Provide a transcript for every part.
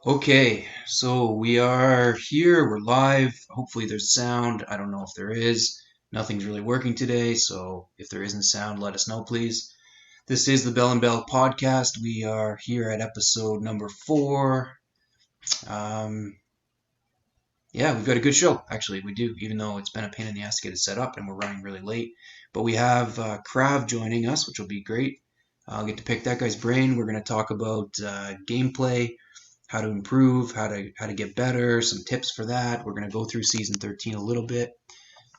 Okay, so we are here. We're live. Hopefully, there's sound. I don't know if there is. Nothing's really working today, so if there isn't sound, let us know, please. This is the Bell and Bell podcast. We are here at episode number 4. Um, yeah, we've got a good show. Actually, we do, even though it's been a pain in the ass to get it set up and we're running really late. But we have Krav joining us, which will be great. I'll get to pick that guy's brain. We're going to talk about gameplay, how to improve, how to get better, some tips for that. We're going to go through season 13 a little bit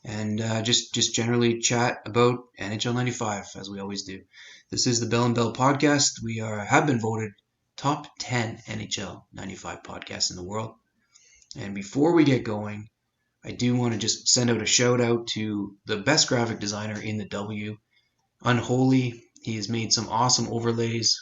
and just generally chat about NHL 95 as we always do. This is the Bell and Bell podcast. We have been voted top 10 NHL 95 podcasts in the world. And before we get going, I do want to just send out a shout out to the best graphic designer in the W, Unholy. He has made some awesome overlays.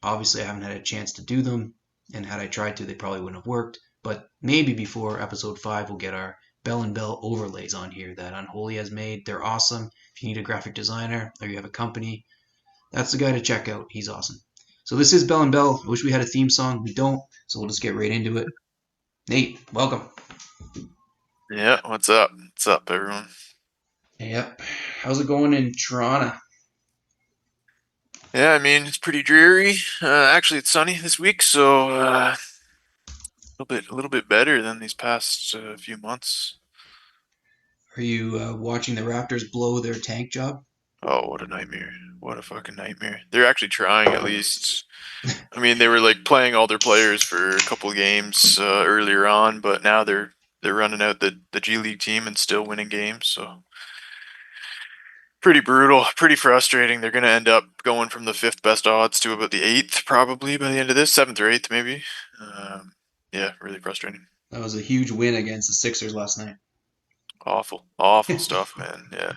Obviously, I haven't had a chance to do them, and had I tried to, they probably wouldn't have worked. But maybe before episode 5, we'll get our Bell and Bell overlays on here that Unholy has made. They're awesome. If you need a graphic designer or you have a company, that's the guy to check out. He's awesome. So this is Bell and Bell. I wish we had a theme song. We don't, so we'll just get right into it. Nate, welcome. Yeah, what's up? What's up, everyone? Yep. How's it going in Toronto? Yeah, I mean it's pretty dreary. Actually, it's sunny this week, so a little bit better than these past few months. Are you watching the Raptors blow their tank job? Oh, what a nightmare! What a fucking nightmare! They're actually trying at least. I mean, they were like playing all their players for a couple of games earlier on, but now they're running out the G League team and still winning games. So pretty brutal, pretty frustrating. They're going to end up going from the fifth best odds to about the eighth, probably by the end of this, seventh or eighth, maybe. Yeah, really frustrating. That was a huge win against the Sixers last night. Awful, awful stuff, man. Yeah,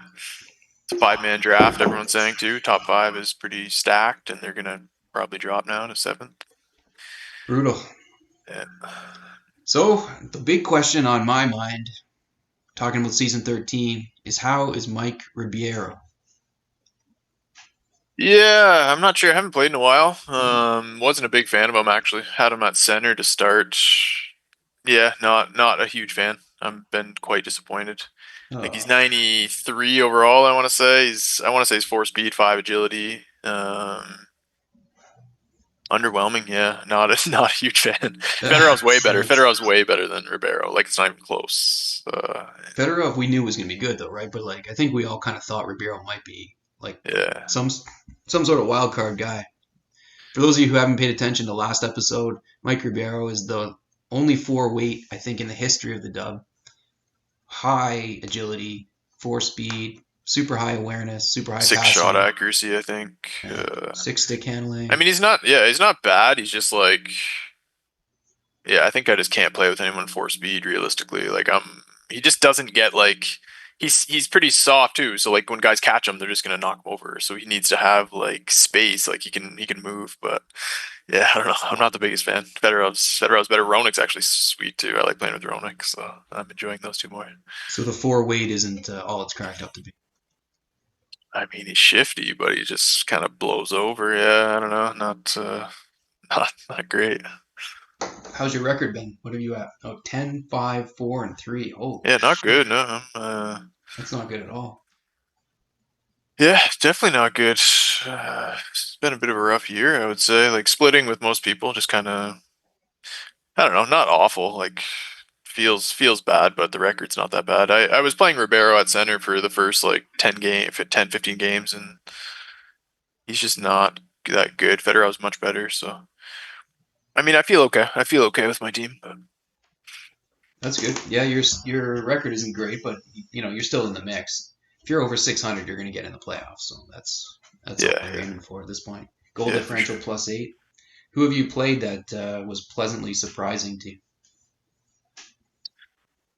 it's a five-man draft. Everyone's saying too. Top five is pretty stacked, and they're going to probably drop now to seventh. Brutal. Yeah. So, the big question on my mind, talking about season 13, is how is Mike Ribeiro? Yeah, I'm not sure. I haven't played in a while. Wasn't a big fan of him actually. Had him at center to start. Yeah, not a huge fan. I've been quite disappointed. Like he's Oh, 93 overall. I want to say he's four speed, five agility. Underwhelming. Yeah, not a not a huge fan. Fedorov's way better. sucks. Fedorov's way better than Ribeiro. Like it's not even close. Fedorov we knew was going to be good though, right? But like I think we all kind of thought Ribeiro might be like Yeah, some sort of wild card guy. For those of you who haven't paid attention to last episode, Mike Ribeiro is the only 4 weight I think in the history of the dub. High agility, 4 speed, super high awareness, super high six shot passing, accuracy. I think. 6 stick I handling. mean, he's not. Yeah, he's not bad. He's just like. Yeah, I think I just can't play with anyone four speed realistically. Like he just doesn't get like he's pretty soft too. So like when guys catch him, they're just gonna knock him over. So he needs to have like space, like he can move. But yeah, I don't know. I'm not the biggest fan. Fedorov's better. Ronik's actually sweet too. I like playing with Ronik, so I'm enjoying those two more. So the 4 weight isn't all it's cracked up to be. I mean, he's shifty, but he just kind of blows over. Yeah, I don't know. Not not great. How's your record been? What are you at? Oh, 10, 5, 4, and 3. Holy Yeah, not shit. good. No. That's not good at all. Yeah, definitely not good. It's been a bit of a rough year, I would say. Like splitting with most people, just kind of, I don't know, not awful. Like feels bad, but the record's not that bad. I was playing Ribeiro at center for the first like 10, 15 games, and he's just not that good. Fedorov's much better, so I mean, I feel okay. I feel okay with my team. But That's good. Yeah, your record isn't great, but you're still in the mix. If you're over 600, you're going to get in the playoffs. So that's all yeah, you're yeah, aiming for at this point. Goal yeah, for differential sure. +8. Who have you played that was pleasantly surprising to you?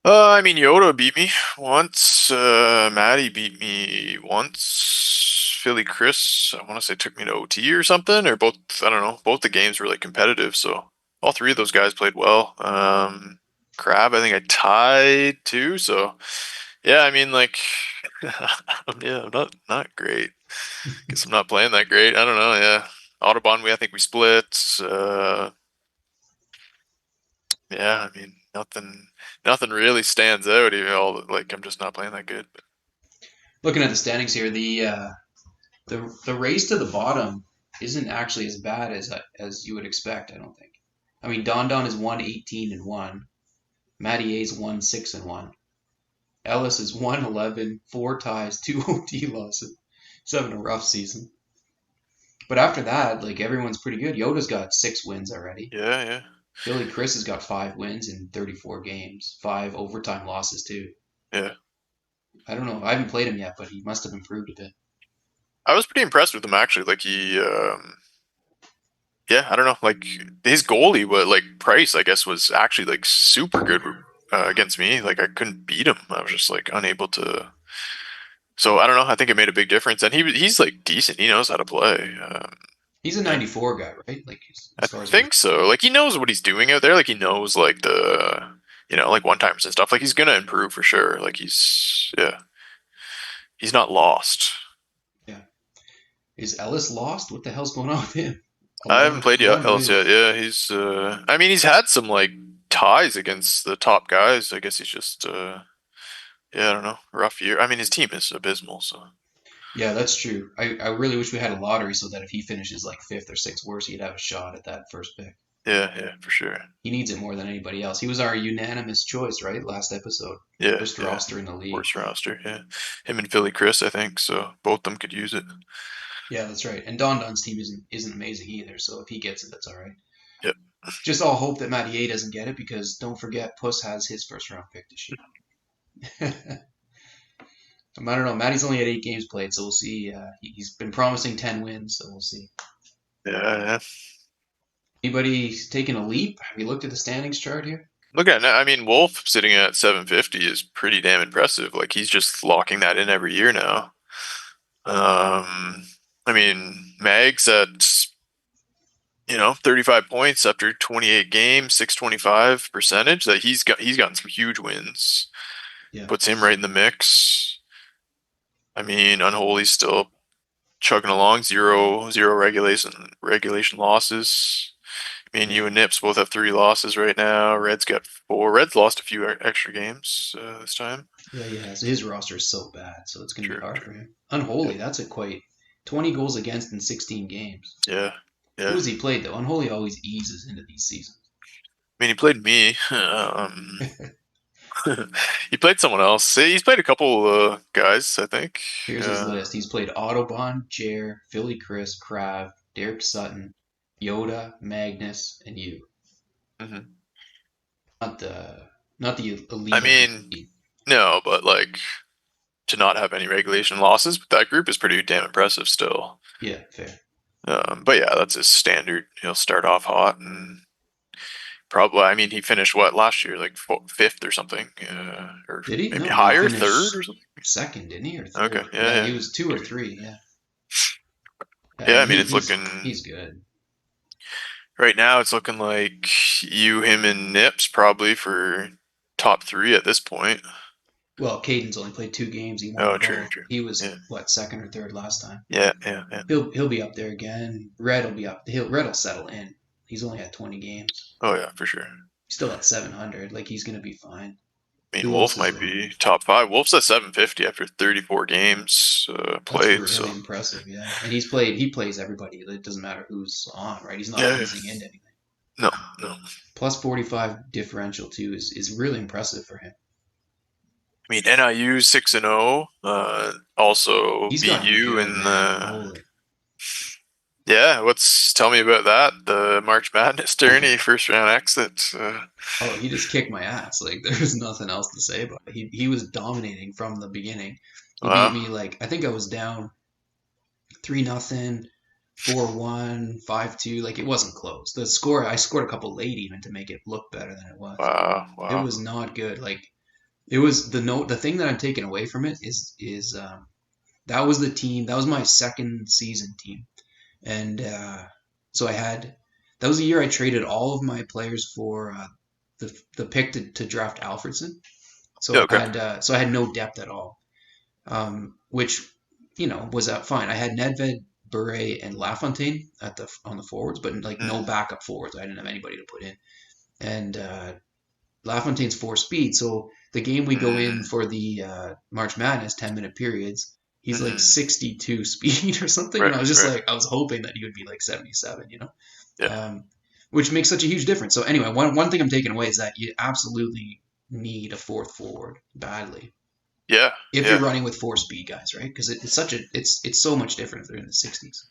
I mean, Yoda beat me once. Maddie beat me once. Philly Chris, I want to say took me to OT or something, or both. I don't know. Both the games were like competitive, so all three of those guys played well. Crab, I think I tied too. So yeah, I mean, like, yeah, I'm not great. Guess I'm not playing that great. I don't know. Yeah, Audubon, I think we split. Yeah, I mean, nothing really stands out. Even all like I'm just not playing that good. But Looking at the standings here, the race to the bottom isn't actually as bad as you would expect. I don't think. I mean, Don Don is 118-1. Matty A's 1-6-1. Ellis is 111, four ties, two OT losses. He's having a rough season. But after that, like everyone's pretty good. Yoda's got 6 wins already. yeah, yeah, Billy Chris has got 5 wins in 34 games, 5 overtime losses too. yeah. I don't know. I haven't played him yet, but he must have improved a bit. I was pretty impressed with him actually. Like yeah, I don't know. Like his goalie, what like Price, I guess, was actually like super good against me. Like I couldn't beat him. I was just like unable to. So I don't know. I think it made a big difference, and he's like decent. He knows how to play. He's a Yeah, 94 guy, right? Like I as far as I know. think so. Like he knows what he's doing out there. Like he knows like like one timers and stuff. Like he's gonna improve for sure. Like he's not lost. Yeah. Is Ellis lost? What the hell's going on with him? A I lot haven't of played a lot yet of else noise. yet. Yeah, he's. I mean, he's had some like ties against the top guys. I guess he's just. Yeah, I don't know. Rough year. I mean, his team is abysmal. So Yeah, that's true. I really wish we had a lottery so that if he finishes like fifth or sixth worst, he'd have a shot at that first pick. yeah, yeah, for sure. He needs it more than anybody else. He was our unanimous choice, right? Last episode. Yeah, Worst yeah. roster in the league. Worst roster. Yeah, him and Philly Chris, I think. So both of them could use it. Yeah, that's right. And Don Dunn's team isn't amazing either, so if he gets it, that's all right. Yep. Just all hope that Matty A doesn't get it because don't forget Puss has his first round pick this year. I don't know. Matty's only had 8 games played, so we'll see. He's been promising 10 wins, so we'll see. Yeah, yeah. Anybody taking a leap? Have you looked at the standings chart here? Look at I mean, Wolf sitting at 750 is pretty damn impressive. Like he's just locking that in every year now. I mean, Mag's at 35 points after 28 games, 625 percentage. That he's gotten some huge wins. Yeah, Puts him right in the mix. I mean, Unholy's still chugging along, zero regulation losses. Me and yeah, you and Nips both have 3 losses right now. Red's got 4. Red's lost a few extra games this time. yeah. He has. His roster is so bad, so it's going to be True, hard true. for him. Yep. Unholy, that's a quite 20 goals against in 16 games. Yeah, Who yeah. has he played though? Unholy always eases into these seasons. I mean, he played me. He played someone else. He's played a couple guys, I think. Here's his list. He's played Autobahn, Jer, Philly Chris, Krav, Derek Sutton, Yoda, Magnus, and you. Mhm. Not the I elite of the mean, elite. no, but like to not have any regulation losses with that group is pretty damn impressive still. Yeah, fair. But yeah, that's his standard. He'll start off hot and probably. I mean, he finished what last year, like fifth or something, or Did he? maybe No, he higher, third finished or something. second, didn't he, or Okay, third? yeah, Yeah, yeah, he was two or three. Yeah, yeah, yeah. and I mean, he, it's he's looking he's good. right now. It's looking like you, him, and Nips probably for top 3 at this point. Well, Caden's only played 2 games. He won the Oh, true, bubble. true. He Yeah, was what, second or third last time. yeah, yeah, yeah. He'll be up there again. Red will be up. Red will settle in. He's only had 20 games. Oh yeah, for sure. He's still at 700. Like he's gonna be fine. I mean, Who Wolf else is might there? be top 5. Wolf's at 750 after 34 games That's played. really So impressive. Yeah, and he's played. He plays everybody. It doesn't matter who's on, right? He's not yeah, yeah. easing into anything. No, no. Plus 45 differential too is really impressive for him. I mean, NIU 6-0. Also He's beat gotten you good, in man. the. Holy. Yeah, what's tell me about that? The March Madness tourney, first round exit. Oh, he just kicked my ass. Like there's nothing else to say about it. He was dominating from the beginning. He beat Wow, me like I think I was down 3-0, 4-1, 5-2. Like it wasn't close. The score I scored a couple late even to make it look better than it was. wow, It wow. was not good. Like it was the thing that I'm taking away from it is that was the team. That was my second season team. And so I had that was the year I traded all of my players for the pick to draft Alfredson. Yeah, So okay. I had no depth at all, which was fine. I had Nedved, Bure, and Lafontaine on the forwards, but like no Mm, backup forwards. I didn't have anybody to put in. and LaFontaine's 4 speed. So the game we go in Mm, for the March Madness 10-minute periods, he's like mm, 62 speed or something, and right, I was just right. like, I was hoping that he would be like 77, Yeah, um, which makes such a huge difference. So anyway, one thing I'm taking away is that you absolutely need a fourth forward badly yeah, if you're yeah. running with 4 speed guys, right? Because it's such a it's so much different if they're in the 60s.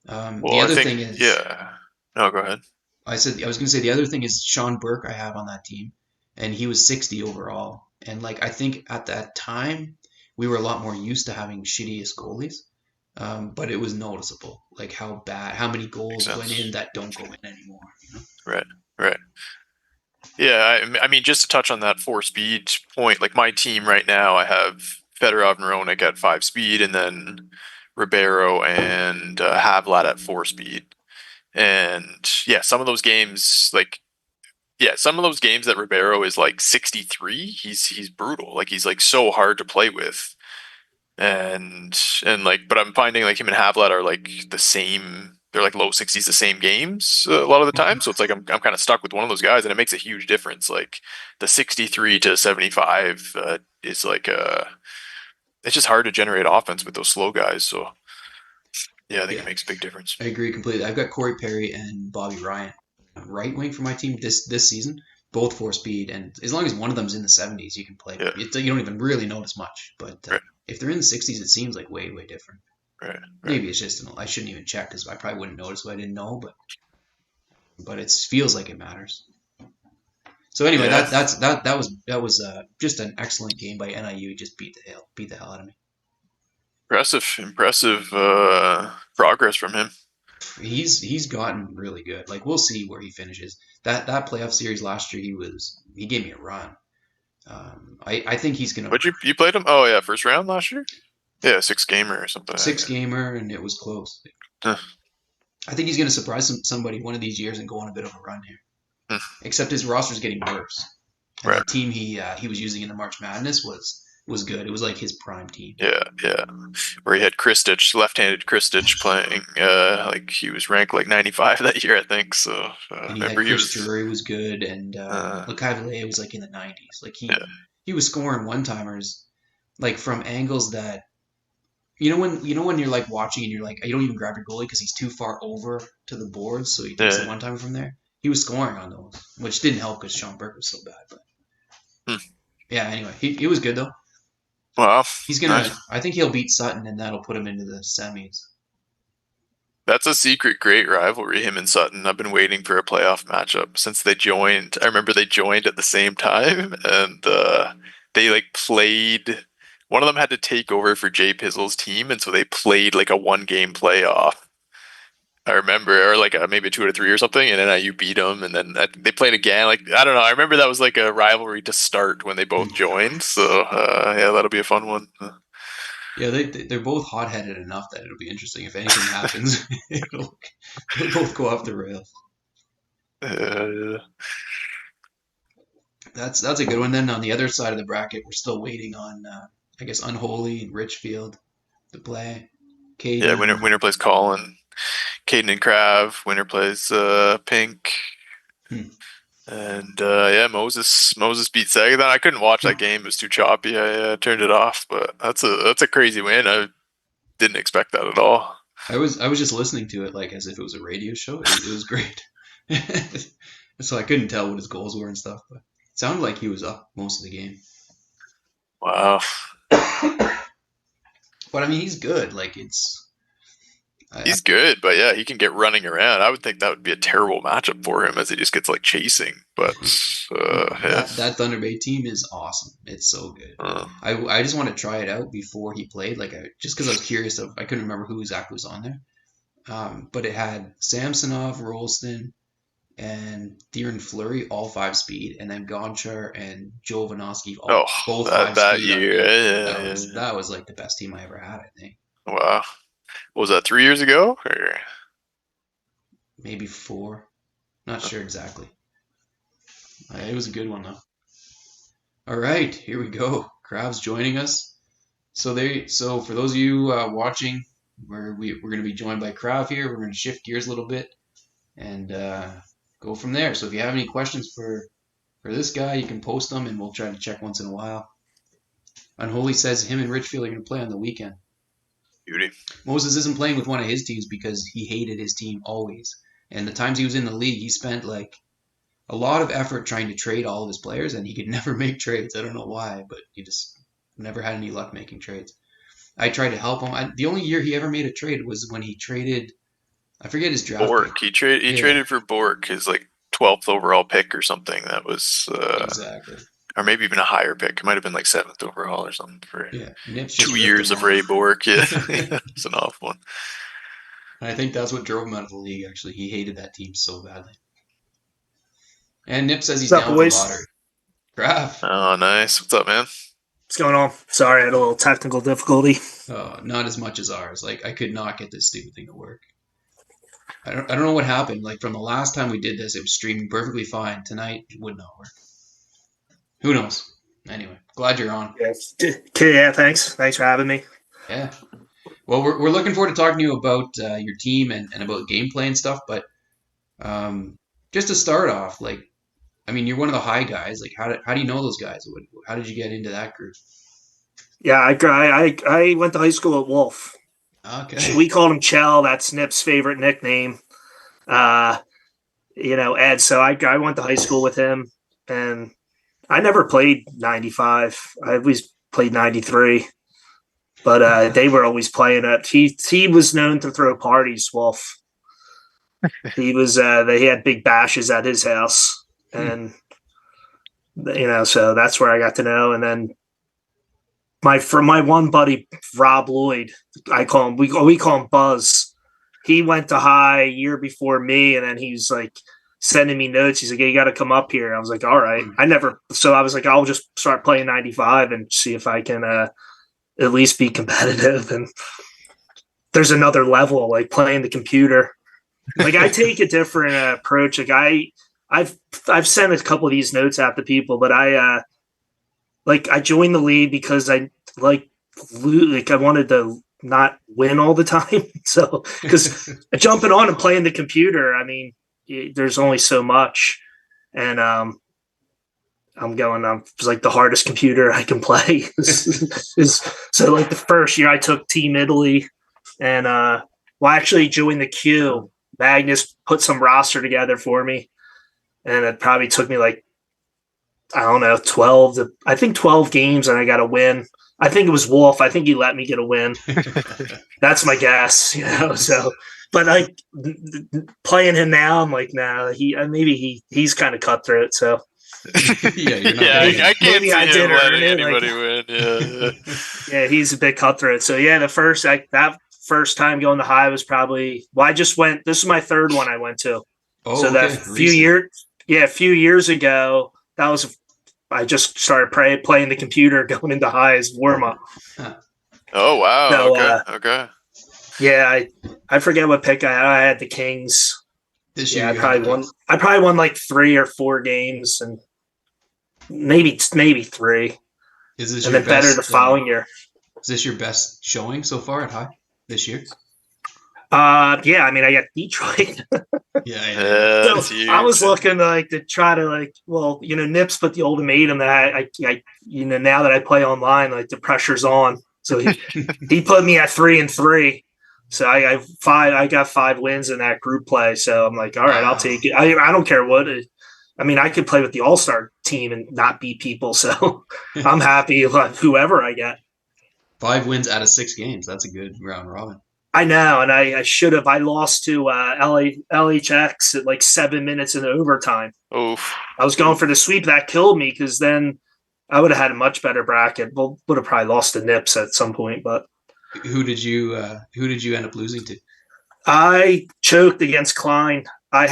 The Well, I other think, thing is, yeah. No, go ahead. I was going to say the other thing is Sean Burke I have on that team, and he was 60 overall. And like I think at that time we were a lot more used to having shittiest goalies, but it was noticeable like how many Makes goals went in sense. that don't go in anymore. Right, right. Yeah, I mean, just to touch on that 4 speed point, like my team right now, I have Fedorov and Roenick at 5 speed, and then Ribeiro and Havlat at 4 speed. And yeah, some of those games, like yeah, some of those games that Ribeiro is like 63, he's brutal. Like he's like so hard to play with. And like, but I'm finding like him and Havlat are like the same. They're like low 60s, the same games a lot of the time. So it's like I'm kind of stuck with one of those guys, and it makes a huge difference. Like the 63 to 75 is like it's just hard to generate offense with those slow guys. So yeah, I think it Yeah, makes a big difference. I agree completely. I've got Corey Perry and Bobby Ryan right wing for my team this season, both 4 speed, and as long as one of them's in the 70s, you can play. Yeah, You don't even really notice much, but right, if they're in the 60s, it seems like way different. right, right. Maybe it's just I shouldn't even check because I probably wouldn't notice what I didn't know, but it feels like it matters. So anyway, Yeah, that was just an excellent game by NIU. Just beat the hell out of me. impressive progress from him. He's gotten really good. Like we'll see where he finishes. That playoff series last year, he gave me a run. I think he's gonna But you played him? Oh yeah, first round last year. Yeah, six gamer or something. six gamer and it was close. Huh, I think he's gonna surprise somebody one of these years and go on a bit of a run here. hmm, Except his roster's getting worse, and right. that team he was using in the March Madness was good. It was like his prime team. Yeah, yeah. Where he had Kristich, left-handed Kristich playing. Like he was ranked like 95 that year, I think. So And he had remember he Chris was. Drury was good, and Uh, Lecavalier was like in the 90s. Like yeah, he was scoring one timers like from angles that you know when you're like watching and you're like you don't even grab your goalie because he's too far over to the boards, so he takes the yeah. one timer from there. He was scoring on those, which didn't help because Sean Burke was so bad. But Hmm. yeah, anyway, he was good though. Wow, He's nice. gonna. I think he'll beat Sutton, and that'll put him into the semis. That's a secret great rivalry, him and Sutton. I've been waiting for a playoff matchup since they joined. I remember they joined at the same time, and they like played. One of them had to take over for Jay Pizzle's team, and so they played like a one-game playoff. I remember, or like maybe a 2 out of 3 or something, and then NIU beat them, and then they played again. Like I don't know, I remember that was like a rivalry to start when they both joined. So yeah, that'll be a fun one. Yeah, they're both hot headed enough that it'll be interesting. If anything happens, they'll both go off the rails. Uh, That's a good one. Then on the other side of the bracket, we're still waiting on I guess Unholy and Richfield to play. yeah, Caden winner and plays Colin, Caden and Krav. Winner plays Pink. hmm. And yeah, Moses beat Sagathon. I couldn't watch that game; it was too choppy. I turned it off. But that's a crazy win. I didn't expect that at all. I was just listening to it like as if it was a radio show. It was great. So I couldn't tell what his goals were and stuff, but it sounded like he was up most of the game. Wow, But I mean, he's good. Like it's I, he's good, but yeah, he can get running around. I would think that would be a terrible matchup for him as he just gets like chasing. But yeah, that Thunder Bay team is awesome. It's so good. uh, I just want to try it out before he played. Like just because I was curious of I couldn't remember who exactly was on there. But it had Samsonov, Rolston, and Theron Fleury all 5 speed, and then Gonchar and Jovanovski all oh, both that five that speed on year, me. yeah, That yeah, was yeah. that was like the best team I ever had. I think Wow, what was that 3 years ago? Or maybe four. Not sure exactly. It was a good one though. All right, here we go. Krav's joining us. So for those of you watching, we're going to be joined by Krav here. We're going to shift gears a little bit and go from there. So if you have any questions for this guy, you can post them, and we'll try to check once in a while. Unholy says him and Richfield are going to play on the weekend. Beauty. Moses isn't playing with one of his teams because he hated his team always. And the times he was in the league, he spent like a lot of effort trying to trade all of his players, and he could never make trades. I don't know why, but he just never had any luck making trades. I tried to help him. The only year he ever made a trade was when he traded. I forget his draft pick. Bork. He Yeah, traded for Bork, his like 12th overall pick or something. That was exactly. or maybe even a higher pick. It might have been like 7th overall or something for Yeah, Nips just 2 ripped him years of Ray off. Bork. Yeah, And it's an off one. I think that's what drove him out of the league. Actually, he hated that team so badly. And Nip says he's What's up, down with the boys? lottery. Krav. Oh, nice. What's up, man? What's going on? Sorry, I had a little technical difficulty. Not as much as ours. Like I could not get this stupid thing to work. I don't know what happened. Like from the last time we did this, it was streaming perfectly fine. Tonight it would not work. Who knows? Anyway, glad you're on. Yes. Yeah, thanks. Thanks for having me. Yeah. Well, we're looking forward to talking to you about your team and about gameplay and stuff. But um, just to start off, like, I mean, you're one of the high guys. Like, how do you know those guys? How did you get into that group? Yeah, I went to high school at Wolf. Okay. We called him Chell. That's Nip's favorite nickname. Uh, Ed. So I went to high school with him, and I never played 95. I always played 93. But they were always playing it. He was known to throw parties, Wolf. He was they had big bashes at his house, Hmm. and so that's where I got to know. And then my one buddy Rob Lloyd, I call him we call him Buzz. He went to high a year before me, and then he's like sending me notes. He's like, "Hey, you got to come up here." I was like, "All right." Hmm. I was like, "I'll just start playing 95 and see if I can at least be competitive." And there's another level, like playing the computer. Like I take a different approach. I've sent a couple of these notes out to people, but I joined the league because I wanted to not win all the time. So because jumping on and playing the computer, I mean, there's only so much, and it's like the hardest computer I can play so like the first year I took Team Italy, and I actually joined the queue. Magnus put some roster together for me, and it probably took me like, I don't know, 12 games, and I got a win. I think it was Wolf. I think he let me get a win. That's my guess. So, but like playing him now, I'm like, nah, he's kind of cutthroat. So Yeah, you're not Yeah, gonna maybe, win. I can't maybe see I him did earn letting it. Like, anybody win. Yeah. yeah, he's a big cutthroat. So yeah, that first time going to high was probably, I just went. This is my third one I went to. So Oh, okay. Recent. a few years ago, that was I just started playing the computer going into high as warm up. Huh. Oh wow. So Okay. Okay. yeah, I forget what pick I had. I had the Kings. This year Yeah, you had the Kings. I probably won like 3 or 4 games, and maybe three, Is this and your then better the best? following year. Is this your best showing so far at high this year? Yeah, I mean, I got Detroit. Yeah, yeah, yeah. So That's I was huge. looking to try to Nips put the ultimatum that I now that I play online, like the pressure's on. So he put me at 3-3. So I got 5 wins in that group play. So I'm like, all right, I'll Wow. take it. I don't care what. I mean, I could play with the All Star team and not beat people. So I'm happy with whoever I get. 5 wins out of 6 games. That's a good round robin. I know, and I should have. I lost to LHX at like 7 minutes in overtime. Oof. I was going for the sweep. That killed me because then I would have had a much better bracket. Would have probably lost to Nips at some point, but Who did you end up losing to? I choked against Klein. I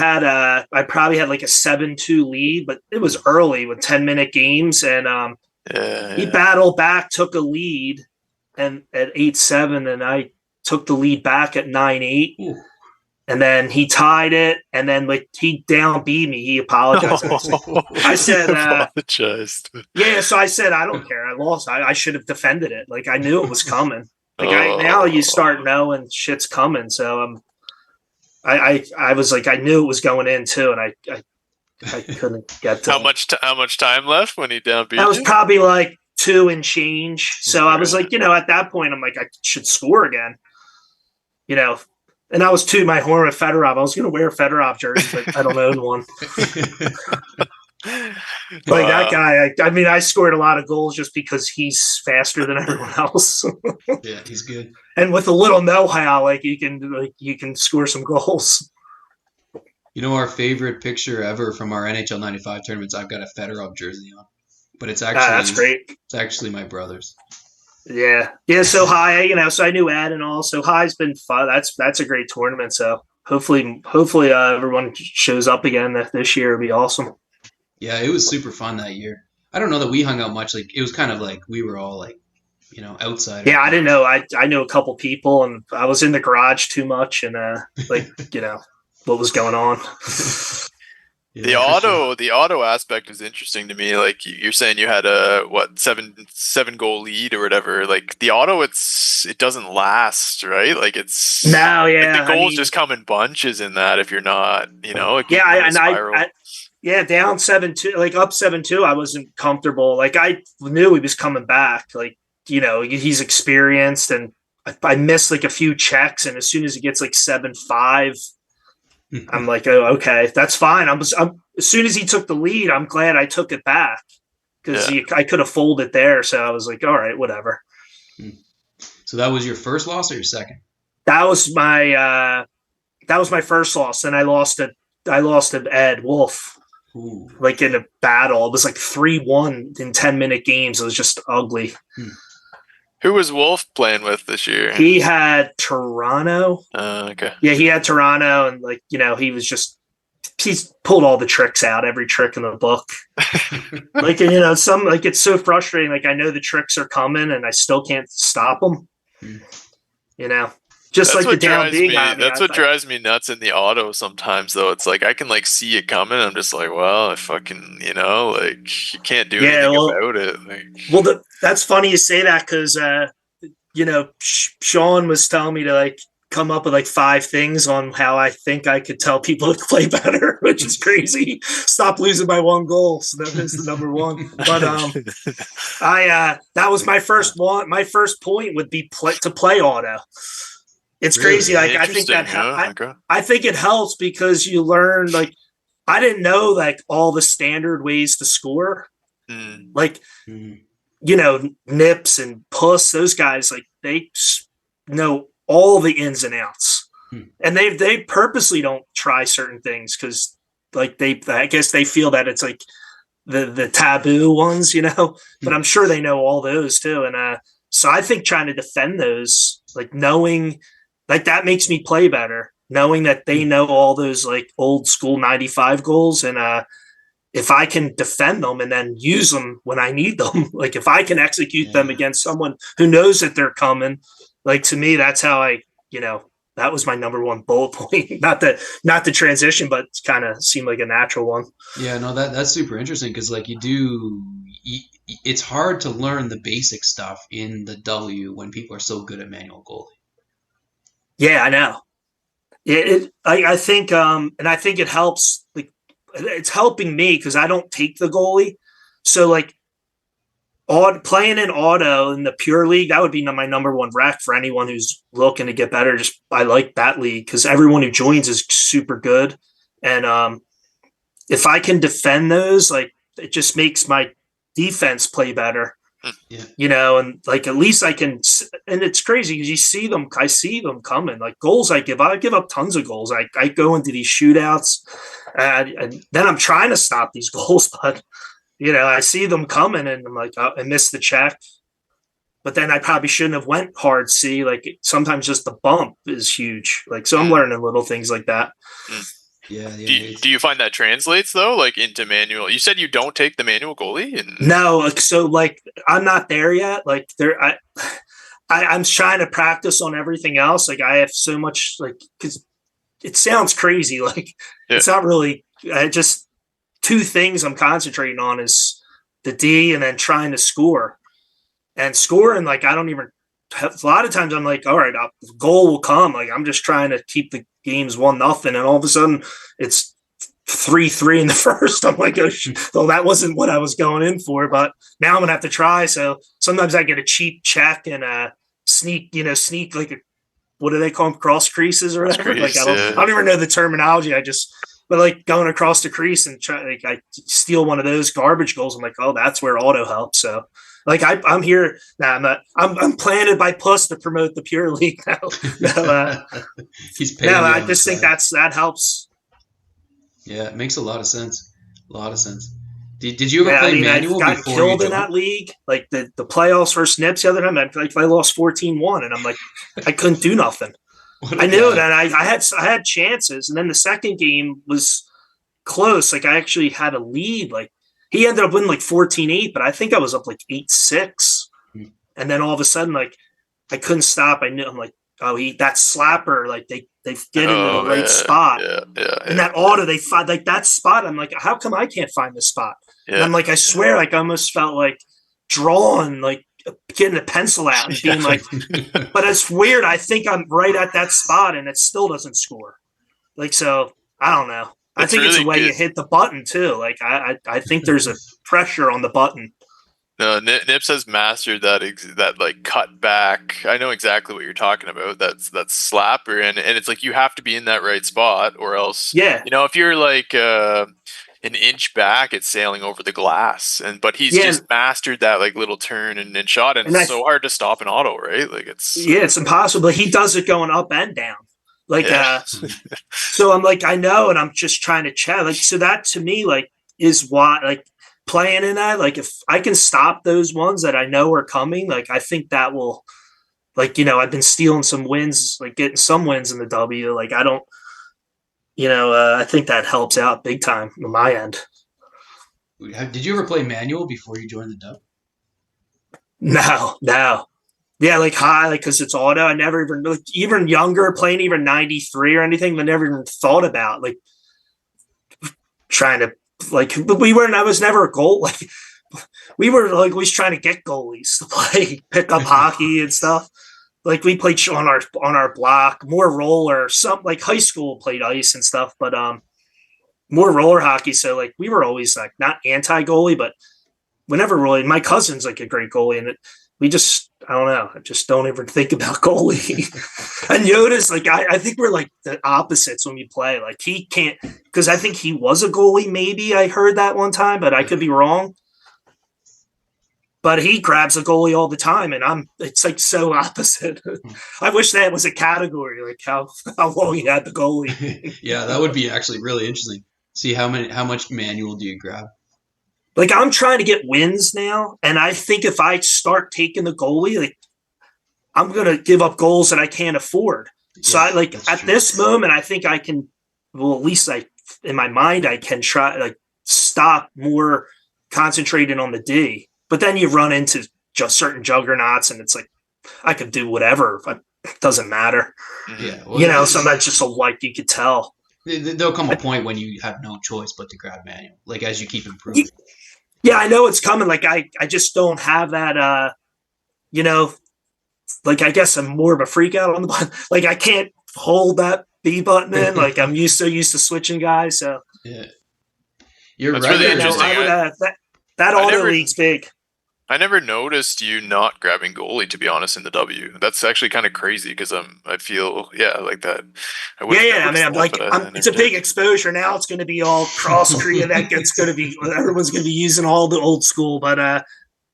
probably had like a 7-2 lead, but it was early with 10-minute games, and Yeah. he Yeah. battled back, took a lead, and at 8-7, and I took the lead back at 9-8. Ooh. And then he tied it, and then like he down beat me. He apologized. I said, apologized. yeah. So I said, I don't care. I lost. I should have defended it. Like I knew it was coming. Like now you Oh. start knowing shit's coming. So I was like, I knew it was going in too, and I couldn't get to him. How much time left when he downbeat That was you? probably like 2 and change. So I was Right. like, at that point, I'm like, I should score again, And I was to my horn with Fedorov. I was going to wear a Fedorov jersey, but I don't own one. Like that Wow. guy, I mean, I scored a lot of goals just because he's faster than everyone else. Yeah, he's good. And with a little know-how, you can score some goals. Our favorite picture ever from our NHL '95 tournaments. I've got a Fedorov jersey on, but That's great. it's actually my brother's. Yeah. So High, so I knew Ed and all. So High's been fun. That's a great tournament. So hopefully, everyone shows up again this year. It'd be awesome. Yeah, it was super fun that year. I don't know that we hung out much. Like it was kind of like we were all like, outsiders. Yeah, I didn't know. I knew a couple people, and I was in the garage too much, and what was going on. The auto aspect is interesting to me. Like you're saying, you had a seven goal lead or whatever. Like the auto, it doesn't last, right? Like it's no, yeah. Like the goals just come in bunches in that. If you're not, down 7-2, like up 7-2. I wasn't comfortable. Like I knew he was coming back. Like he's experienced, and I missed like a few checks, and as soon as he gets like 7-5. I'm like, oh, okay, that's fine. I'm as soon as he took the lead, I'm glad I took it back because I could have folded there. So I was like, all right, whatever. So that was your first loss or your second? That was my first loss. And I lost to Ed Wolf. Ooh. Like in a battle. It was like 3-1 in 10-minute games. It was just ugly. Who was Wolf playing with this year? He had Toronto. Okay. Yeah, he had Toronto, and he's pulled all the tricks out, every trick in the book. It's so frustrating. Like I know the tricks are coming, and I still can't stop them. Just that's like the down B. That's what drives me nuts in the auto sometimes, though. It's like I can see it coming. I'm just like, well, I fucking, you can't do anything about it. That's funny you say that because, Sean was telling me to come up with 5 things on how I think I could tell people to play better, which is crazy. Stop losing by 1 goal. So that is the number 1. But that was my first one. My first point would be to play auto. It's crazy. I think I think it helps because you learn. I didn't know all the standard ways to score. Nips and Puss. Those guys they know all the ins and outs, and they purposely don't try certain things because I guess they feel that it's the taboo ones, But I'm sure they know all those too, and so I think trying to defend those, knowing. That makes me play better, knowing that they know all those old school 95 goals. And if I can defend them and then use them when I need them, if I can execute them against someone who knows that they're coming, to me, that's how that was my number 1 bullet point. Not the transition, but it kind of seemed like a natural one. Yeah, no, that's super interesting because it's hard to learn the basic stuff in the W when people are so good at manual goalie. Yeah, I know. I think, and I think it helps. It's helping me because I don't take the goalie. So, playing in auto in the pure league, that would be my number 1 rec for anyone who's looking to get better. I like that league because everyone who joins is super good, and if I can defend those, it just makes my defense play better. Yeah. And at least I can, and it's crazy because I see them coming. Goals I give up tons of goals. I go into these shootouts, and then I'm trying to stop these goals, but I see them coming, and I'm like, oh, I missed the check. But then I probably shouldn't have went hard C. Sometimes just the bump is huge. So I'm learning little things like that. Yeah. Do you find that translates though, into manual? You said you don't take the manual goalie, and no. So I'm not there yet. I'm trying to practice on everything else. I have so much because it sounds crazy. It's not really. Just 2 things I'm concentrating on is the D and then trying to score. And scoring, I don't even. A lot of times I'm all right, the goal will come. I'm just trying to keep the games 1-0, and all of a sudden it's 3-3 in the first. I'm like, oh, that wasn't what I was going in for, but now I'm gonna have to try. So sometimes I get a cheap check and sneak like what do they call them, cross creases or whatever? Crease, Like I don't even know the terminology. But like going across the crease and try, like I steal one of those garbage goals. I'm like, oh, that's where auto helps. So like I'm here. Nah, I'm not. I'm planted by Puss to promote the Pure League now. He's paying you I on the just think side. that helps. Yeah, it makes a lot of sense. A lot of sense. Did you ever Yeah, I play mean, I've manual gotten before you killed in joined? that league. Like the playoffs versus Nips the other time, I lost 14-1, and I'm like, I couldn't do nothing. What I a knew it, guy. and I had chances, and then the second game was close. Like I actually had a lead. Like he ended up winning like 14-8, but I think I was up like 8-6. And then all of a sudden, like I couldn't stop. I'm like, oh, that slapper, like they get into the Oh right yeah, spot. yeah, yeah, And yeah, that auto, they find like that spot. I'm like, how come I can't find this spot? And yeah. I'm like, I swear, like I almost felt like drawing, like getting a pencil out and being like, but it's weird. I think I'm right at that spot and it still doesn't score. Like, so I don't know. I It's think it's the really way good. you hit the button too. Like I think there's a pressure on the button. No, Nips has mastered that like cut back. I know exactly what you're talking about. That slapper, and it's like you have to be in that right spot, or else Yeah. if you're like an inch back, it's sailing over the glass. But he's Yeah. just mastered that like little turn and shot, and And it's so hard to stop an auto, right? Like it's yeah, it's impossible. He does it going up and down. Like yeah, so I'm like, I know, and I'm just trying to chat. Like, so that to me, like, is why like playing in that, like if I can stop those ones that I know are coming, like I think that will like, I've been stealing some wins, like getting some wins in the W. Like I don't I think that helps out big time on my end. Did you ever play manual before you joined the dub? No, no. Yeah, like high, like because it's auto. I never even like, even younger playing even 93 or anything. I never even thought about like trying to like. But we weren't. I was never a goal. Like we were like always trying to get goalies to play pick up hockey and stuff. Like we played on our block more roller. Some like high school played ice and stuff, but more roller hockey. So like we were always like not anti goalie, but whenever really my cousin's like a great goalie, and we just I don't know, I just don't ever think about goalie. And Yoda's like I think we're like the opposites when we play. Like he can't because I think he was a goalie. Maybe I heard that one time, but I could be wrong. But he grabs a goalie all the time, and it's like so opposite. I wish that was a category, like how long he had the goalie. Yeah, that would be actually really interesting. See how much manual do you grab? Like I'm trying to get wins now, and I think if I start taking the goalie, like I'm gonna give up goals that I can't afford. So Yeah, I like that's at true. this moment, I think I can. Well, at least I, in my mind, I can try like stop more concentrating on the D. But then you run into just certain juggernauts, and it's like I could do whatever. But it doesn't matter. Yeah, well, Sometimes just a like you could tell. there'll come a point when you have no choice but to grab manual. Like as you keep improving. Yeah, I know it's coming. Like I just don't have that. You know, like I guess I'm more of a freak out on the button. Like I can't hold that B button in. Like I'm so used to switching guys. So Yeah, you're that's right. really yeah, Though. no, interesting. I would that I auto never league's big. I never noticed you not grabbing goalie, to be honest, in the W. That's actually kind of crazy because I feel, yeah, like that. I would Yeah, have yeah. I mean, noticed I'm that, like, but I it's never a big did. exposure now. It's going to be all cross Korea. It's going to be everyone's going to be using all the old school. But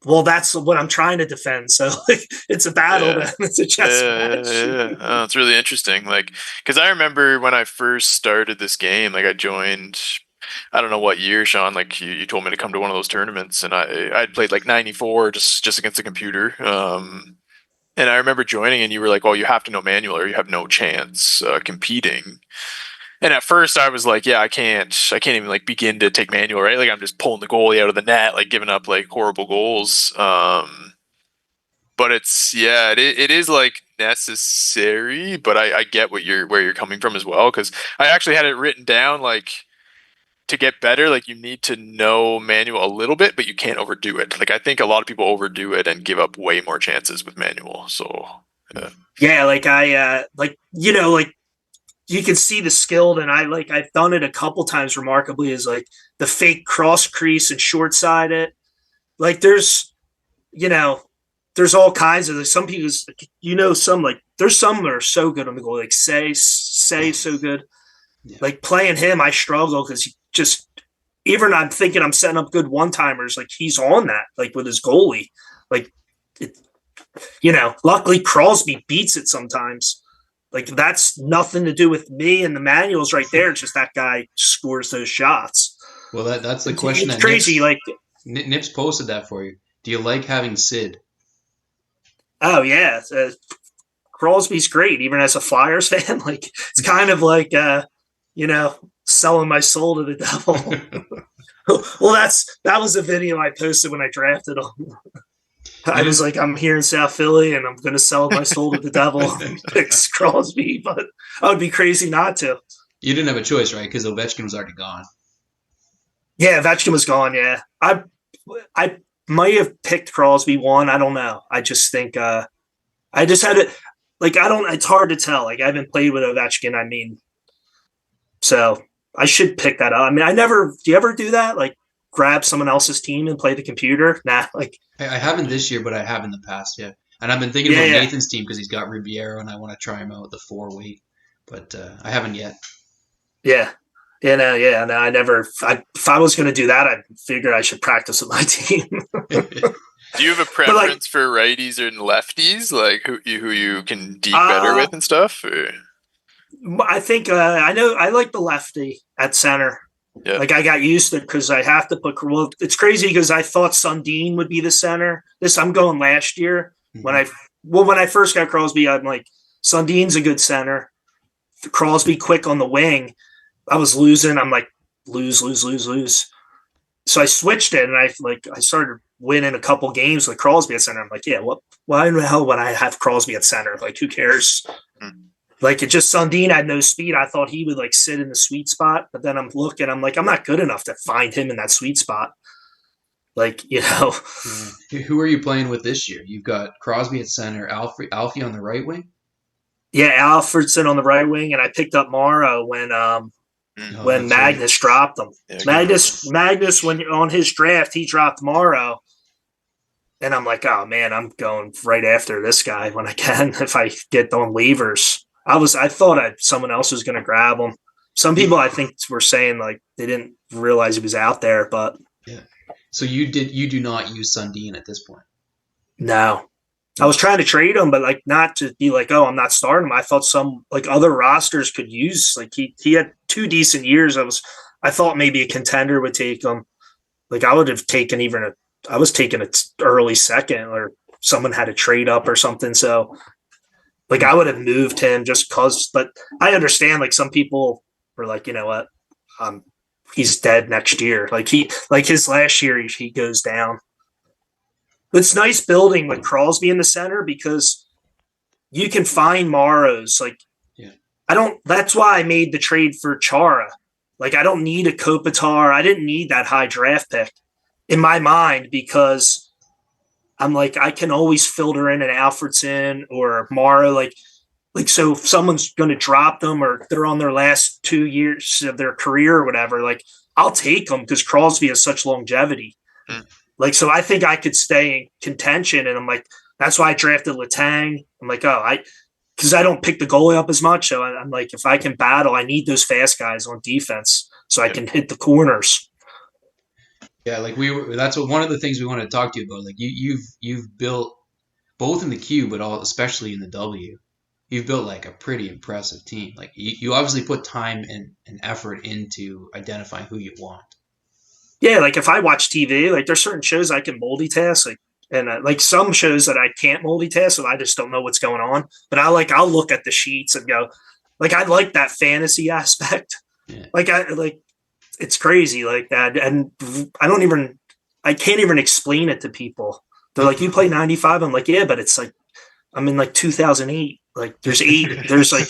well, that's what I'm trying to defend. So like, it's a battle. Yeah. Then it's a chess Yeah, match. yeah, yeah. Oh, it's really interesting. Like, because I remember when I first started this game, like I joined, I don't know what year, Sean. Like you told me to come to one of those tournaments, and I'd played like '94 just against the computer. And I remember joining, and you were like, "Well, you have to know manual, or you have no chance competing." And at first, I was like, "Yeah, I can't even like begin to take manual, right? Like I'm just pulling the goalie out of the net, like giving up like horrible goals." But it is like necessary. But I get where you're coming from as well, because I actually had it written down like to get better, like you need to know manual a little bit, but you can't overdo it. Like I think a lot of people overdo it and give up way more chances with manual. So yeah. Yeah, like I like like you can see the skill, and I've done it a couple times remarkably, is like the fake cross crease and short side it. Like you know, there's all kinds of some people, some like there's some that are so good on the goal, like say so good. Yeah. Like playing him, I struggle because he just, even I'm thinking I'm setting up good one timers, like he's on that, like with his goalie. Like, it, luckily Crosby beats it sometimes. Like that's nothing to do with me and the manuals right there. It's just that guy scores those shots. Well, that's the question It's that crazy. Nips posted that for you. Do you like having Sid? Oh yeah, Crosby's great, even as a Flyers fan. Like it's kind of like selling my soul to the devil. Well, that was a video I posted when I drafted him. I was like, I'm here in South Philly, and I'm going to sell my soul to the devil and pick Crosby, but I would be crazy not to. You didn't have a choice, right? Because Ovechkin was already gone. Yeah, Ovechkin was gone. Yeah, I might have picked Crosby one. I don't know. I just think I just had it. Like I don't. It's hard to tell. Like I haven't played with Ovechkin. I mean, so I should pick that up. I mean, I never. Do you ever do that? Like grab someone else's team and play the computer? Nah. Like I haven't this year, but I have in the past. Yeah, and I've been thinking about Nathan's team because he's got Ribeiro, and I want to try him out with the 4-weight, but I haven't yet. Yeah. Yeah, no, I never. If I was going to do that, I figured I should practice with my team. Do you have a preference for righties and lefties, like who you can deep better with and stuff? Or? I think I know I like the lefty at center. Yeah. Like I got used to it because I have to put. Well, it's crazy because I thought Sundin would be the center. I'm going last year when I first got Crosby. I'm like Sundin's a good center. Crosby quick on the wing. I was losing. I'm like lose. So I switched it, and I started winning a couple games with Crosby at center. I'm like, yeah, why in the hell would I have Crosby at center? Like, who cares? Like, it just Sundin had no speed. I thought he would like sit in the sweet spot, but then I'm looking. I'm like, I'm not good enough to find him in that sweet spot. Like, Who are you playing with this year? You've got Crosby at center, Alfie on the right wing. Yeah, Alfredson on the right wing, and I picked up Morrow when Magnus dropped him. Yeah, Magnus, when on his draft, he dropped Morrow. And I'm like, oh man, I'm going right after this guy when I can if I get on waivers. I thought someone else was going to grab him. Some people I think were saying like they didn't realize he was out there, but yeah. So you do not use Sundin at this point? No. I was trying to trade him, but like not to be like, oh, I'm not starting him. I thought some like other rosters could use, like he had 2 decent years. I thought maybe a contender would take him. Like I would have taken I was taking an early second, or someone had to trade up or something. So like I would have moved him just cause, but I understand like some people were like, you know what? He's dead next year. Like his last year, he goes down. It's nice building with Crosby in the center because you can find Morrows. Like, that's why I made the trade for Chara. Like, I don't need a Kopitar. I didn't need that high draft pick in my mind because I'm like, I can always filter in an Alfredson or Morrow. Like, so if someone's going to drop them or they're on their last 2 years of their career or whatever, like, I'll take them because Crosby has such longevity. Like, so I think I could stay in contention. And I'm like, that's why I drafted Letang. I'm like, because I don't pick the goalie up as much. So I'm like, if I can battle, I need those fast guys on defense so I can hit the corners. Yeah, like that's one of the things we wanted to talk to you about. Like you've built both in the Q, but especially in the W. You've built like a pretty impressive team. Like you obviously put time and effort into identifying who you want. Yeah, like if I watch TV, like there's certain shows I can multitask, like, and like some shows that I can't multitask, so I just don't know what's going on. But I'll look at the sheets and go, like I like that fantasy aspect. Yeah. Like it's crazy like that, and I can't even explain it to people. They're like, you play 95? I'm like, yeah, but it's like I'm in like 2008. Like there's like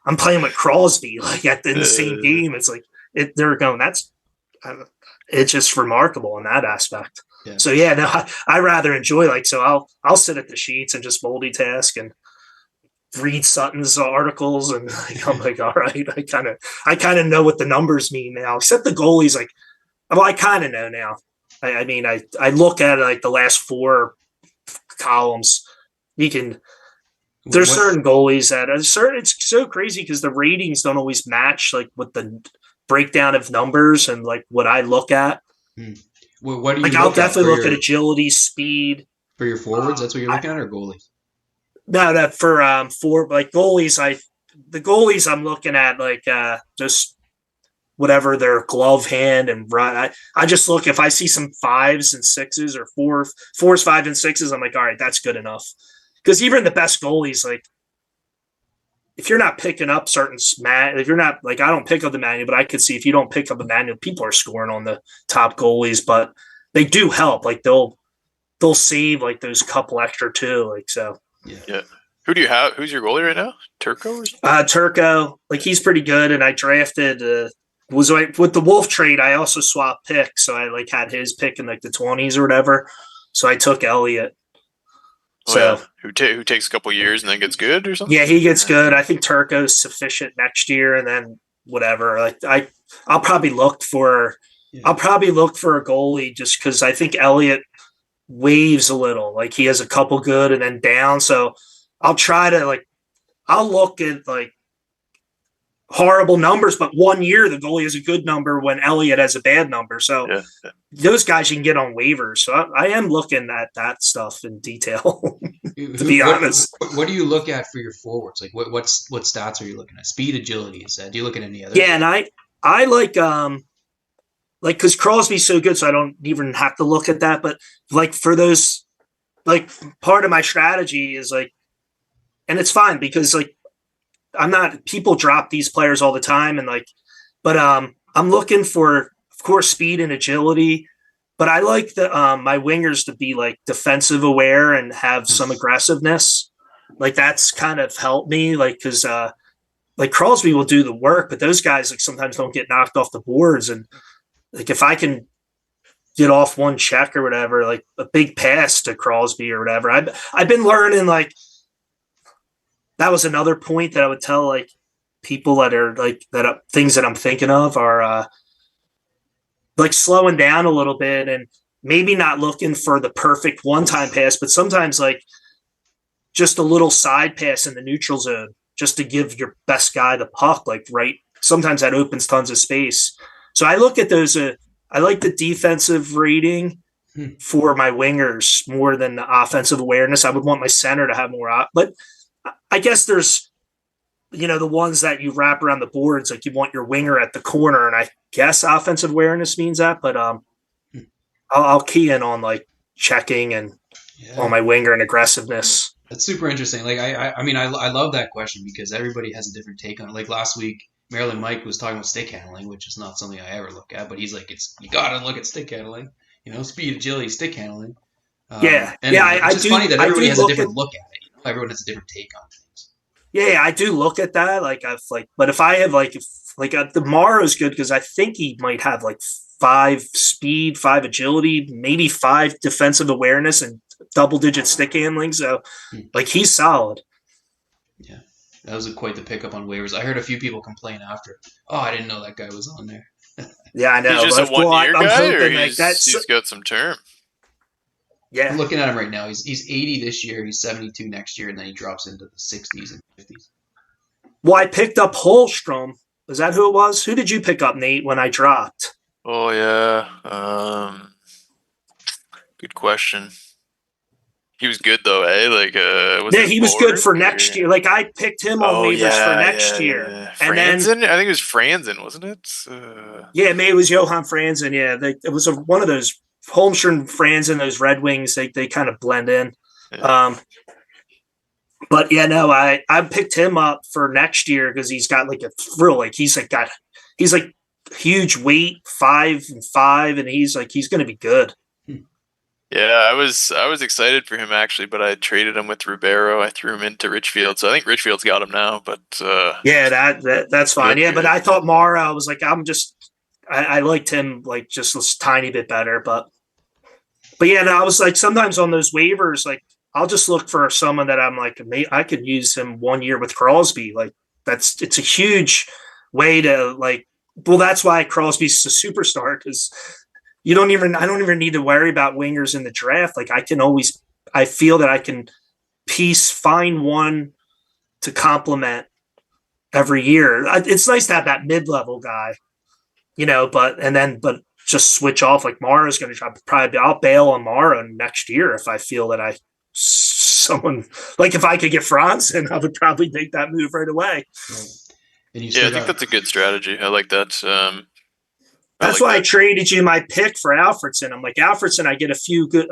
I'm playing with Crosby like in the same game. It's like they're going, it's just remarkable in that aspect. Yeah. So yeah, no, I rather enjoy so I'll sit at the sheets and just multitask, and read Sutton's articles, and like, I'm like, all right, I kind of know what the numbers mean now. Except the goalies, like, well, I kind of know now. I mean, I look at like the last 4 columns. You can there's certain goalies that are certain. It's so crazy because the ratings don't always match like with the breakdown of numbers and like what I look at. Well, what do you like? I'll definitely look at agility, speed for your forwards. That's what you're looking at, or goalies? No, for like goalies, the goalies I'm looking at like just whatever their glove hand and run. I just look if I see some 5s and 6s or 4s, 5s and 6s. I'm like, all right, that's good enough. Because even the best goalies, like if you're not picking up certain if you're not like I don't pick up the manual, but I could see if you don't pick up the manual, people are scoring on the top goalies, but they do help. Like they'll save like those couple extra too. Like so. Yeah. Who do you have? Who's your goalie right now? Turco? Turco. Like he's pretty good, and I drafted. With the Wolf trade, I also swapped picks, so I like had his pick in like the 20s or whatever. So I took Elliott. So who takes a couple years and then gets good or something? Yeah, he gets good. I think Turco's sufficient next year, and then whatever. Like I'll probably look for a goalie just because I think Elliott waves a little. Like he has a couple good and then down. So I'll try to I'll look at like horrible numbers, but 1 year the goalie has a good number when Elliott has a bad number. So those guys you can get on waivers. So I am looking at that stuff in detail. To be honest, what do you look at for your forwards? Like what stats are you looking at? Speed, agility, is that? Do you look at any other? Yeah, and I like because Crosby's so good, so I don't even have to look at that. But like for those, like part of my strategy is like, and it's fine because like people drop these players all the time, and like, but I'm looking for, of course, speed and agility. But I like my wingers to be like defensive aware and have some aggressiveness. Like that's kind of helped me, like because like Crosby will do the work, but those guys like sometimes don't get knocked off the boards. And like if I can get off one check or whatever, like a big pass to Crosby or whatever, I've been learning like that was another point that I would tell like people that are like things that I'm thinking of are like slowing down a little bit and maybe not looking for the perfect one-time pass, but sometimes like just a little side pass in the neutral zone just to give your best guy the puck, like right. Sometimes that opens tons of space. So I look at those. I like the defensive rating for my wingers more than the offensive awareness. I would want my center to have more, but I guess there's, the ones that you wrap around the boards, like you want your winger at the corner, and I guess offensive awareness means that. But I'll key in on like checking and on my winger and aggressiveness. That's super interesting. Like I mean, I love that question because everybody has a different take on it. Like last week, Maryland Mike was talking about stick handling, which is not something I ever look at, but he's like, you gotta look at stick handling. Speed, agility, stick handling. It's just funny that everybody has a different look at it. Everyone has a different take on things. Yeah, I do look at that. But if I have the Morrow's good because I think he might have like 5 speed, 5 agility, maybe 5 defensive awareness and double-digit stick handling. So, like he's solid. Yeah, that was quite the pickup on waivers. I heard a few people complain after. Oh, I didn't know that guy was on there. Yeah, I know. He's just a 1-year guy, or he's got some term. Yeah, I'm looking at him right now. He's 80 this year. He's 72 next year, and then he drops into the 60s and 50s. Well, I picked up Holstrom. Is that who it was? Who did you pick up, Nate, when I dropped? Oh, yeah. Good question. He was good, though, eh? Like, he was good for next year. Like, I picked him on waivers for next year. Yeah. Franzen? I think it was Franzen, wasn't it? Yeah, maybe it was Johan Franzen. Yeah, it was one of those Holmstrom, Franzen, those Red Wings. They kind of blend in. Yeah. But yeah, no, I picked him up for next year because he's got like a thrill. Like he's like huge weight, 5'5", and he's going to be good. Yeah, I was excited for him actually, but I traded him with Ribeiro. I threw him into Richfield, so I think Richfield's got him now. But yeah, that's fine. Yeah, but I thought Mara was like I liked him like just a tiny bit better, but yeah, no, I was like sometimes on those waivers like I'll just look for someone that I'm like, I could use him 1 year with Crosby. Like it's a huge way to like. Well, that's why Crosby's a superstar because I don't even need to worry about wingers in the draft. Like I feel that I can find one to complement every year. It's nice to have that mid-level guy, but just switch off. Like Mara's going to try. Probably I'll bail on Mara next year if I feel that someone like if I could get Franzen, I would probably make that move right away. And I think that's a good strategy. I like that. That's why I traded you my pick for Alfredson. I'm like, Alfredson, I get a few good,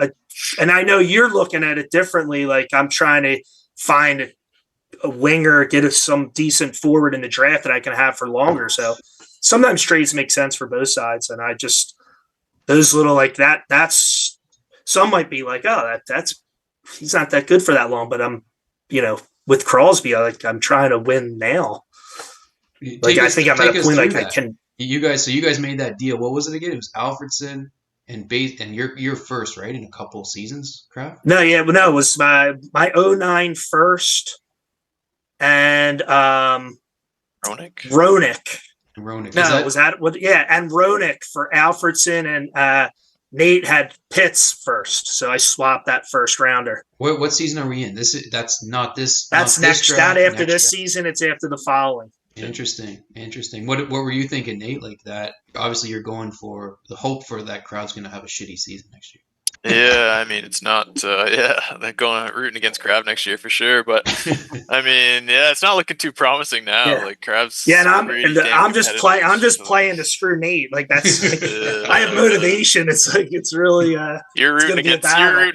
and I know you're looking at it differently. Like I'm trying to find a winger, get some decent forward in the draft that I can have for longer. So sometimes trades make sense for both sides. And I just, those little like that, that's, some might be like, oh, that's, he's not that good for that long, but with Crosby, I'm trying to win now. I think I'm at a point like I can. You guys made that deal. What was it again? It was Alfredson and you're first, right? In a couple seasons, Krav? No, it was my 09 first and Roenick. No, was that what? Yeah, and Roenick for Alfredson and Nate had Pitts first, so I swapped that first rounder. What season are we in? That's not this. That's not next. Not after this season. It's after the following. Interesting. What were you thinking, Nate? Like that? Obviously, you're going for the hope for that crowd's going to have a shitty season next year. Yeah, I mean, it's not, they're rooting against Krav next year for sure. But I mean, it's not looking too promising now. Yeah. Like Krav's, I'm just playing to screw Nate. Like that's, I have motivation. It's like it's really. You're rooting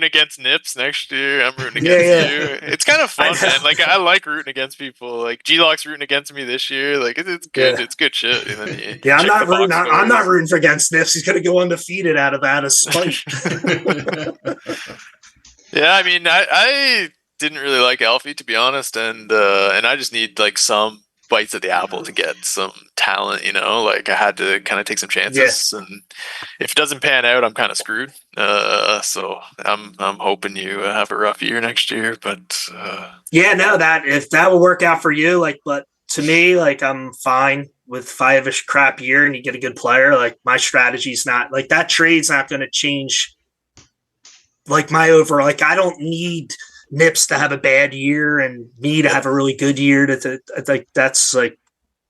against Nips next year. I'm rooting against you. It's kind of fun, man. Like I like rooting against people. Like G-Lock's rooting against me this year. Like it's good. Yeah. It's good shit. I'm not rooting for against Nips. He's gonna go undefeated out of spite. Yeah, I mean, I didn't really like Alfie, to be honest, and I just need like some bites at the apple to get some talent, like I had to kind of take some chances, and if it doesn't pan out, I'm kind of screwed. So I'm hoping you have a rough year next year, but if that will work out for you, but to me, I'm fine with if I have a crap year and you get a good player. Like my strategy's not like that trade's not going to change. Like my overall, I don't need Nips to have a bad year and me to have a really good year. That's like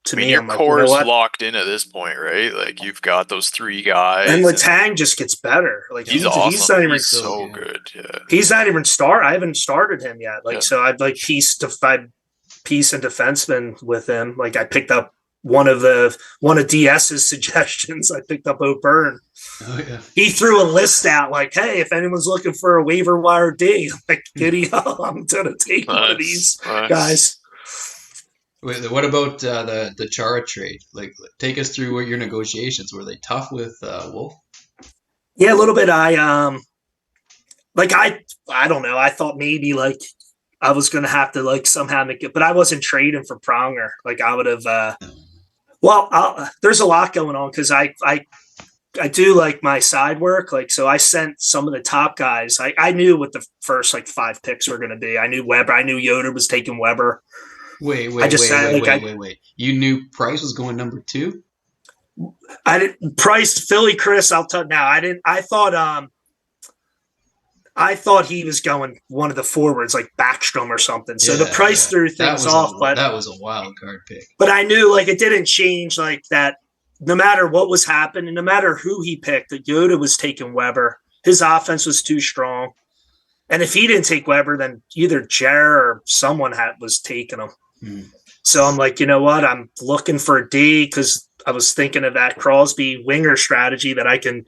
to me. Your core is locked in at this point, right? Like you've got those three guys, and Letang just gets better. Like he's awesome. He's so good. Yeah, he's not even I haven't started him yet. So I'd like piece and defenseman with him. Like I picked up one of DS's suggestions. I picked up O'Byrne. Oh, yeah. He threw a list out like, hey, if anyone's looking for a waiver wire D, I'm like, giddy up, I'm gonna take one of these guys. Wait, what about the Chara trade? Like, take us through your negotiations. Were they tough with Wolf? Yeah, a little bit. I don't know. I thought maybe I was gonna have to somehow make it, but I wasn't trading for Pronger. I would have. There's a lot going on because I do my side work. So I sent some of the top guys. I knew what the first 5 picks were going to be. I knew Weber. I knew Yoder was taking Weber. Wait. You knew Price was going number 2? I didn't. Price, Philly, Chris. I'll tell now. I didn't. I thought he was going one of the forwards, like Backstrom or something. So the Price threw things off. But that was a wild card pick. But I knew it didn't change that. No matter what was happening, no matter who he picked, that Yoda was taking Weber. His offense was too strong. And if he didn't take Weber, then either Jer or someone was taking him. So I'm like, you know what? I'm looking for a D because I was thinking of that Crosby winger strategy that I can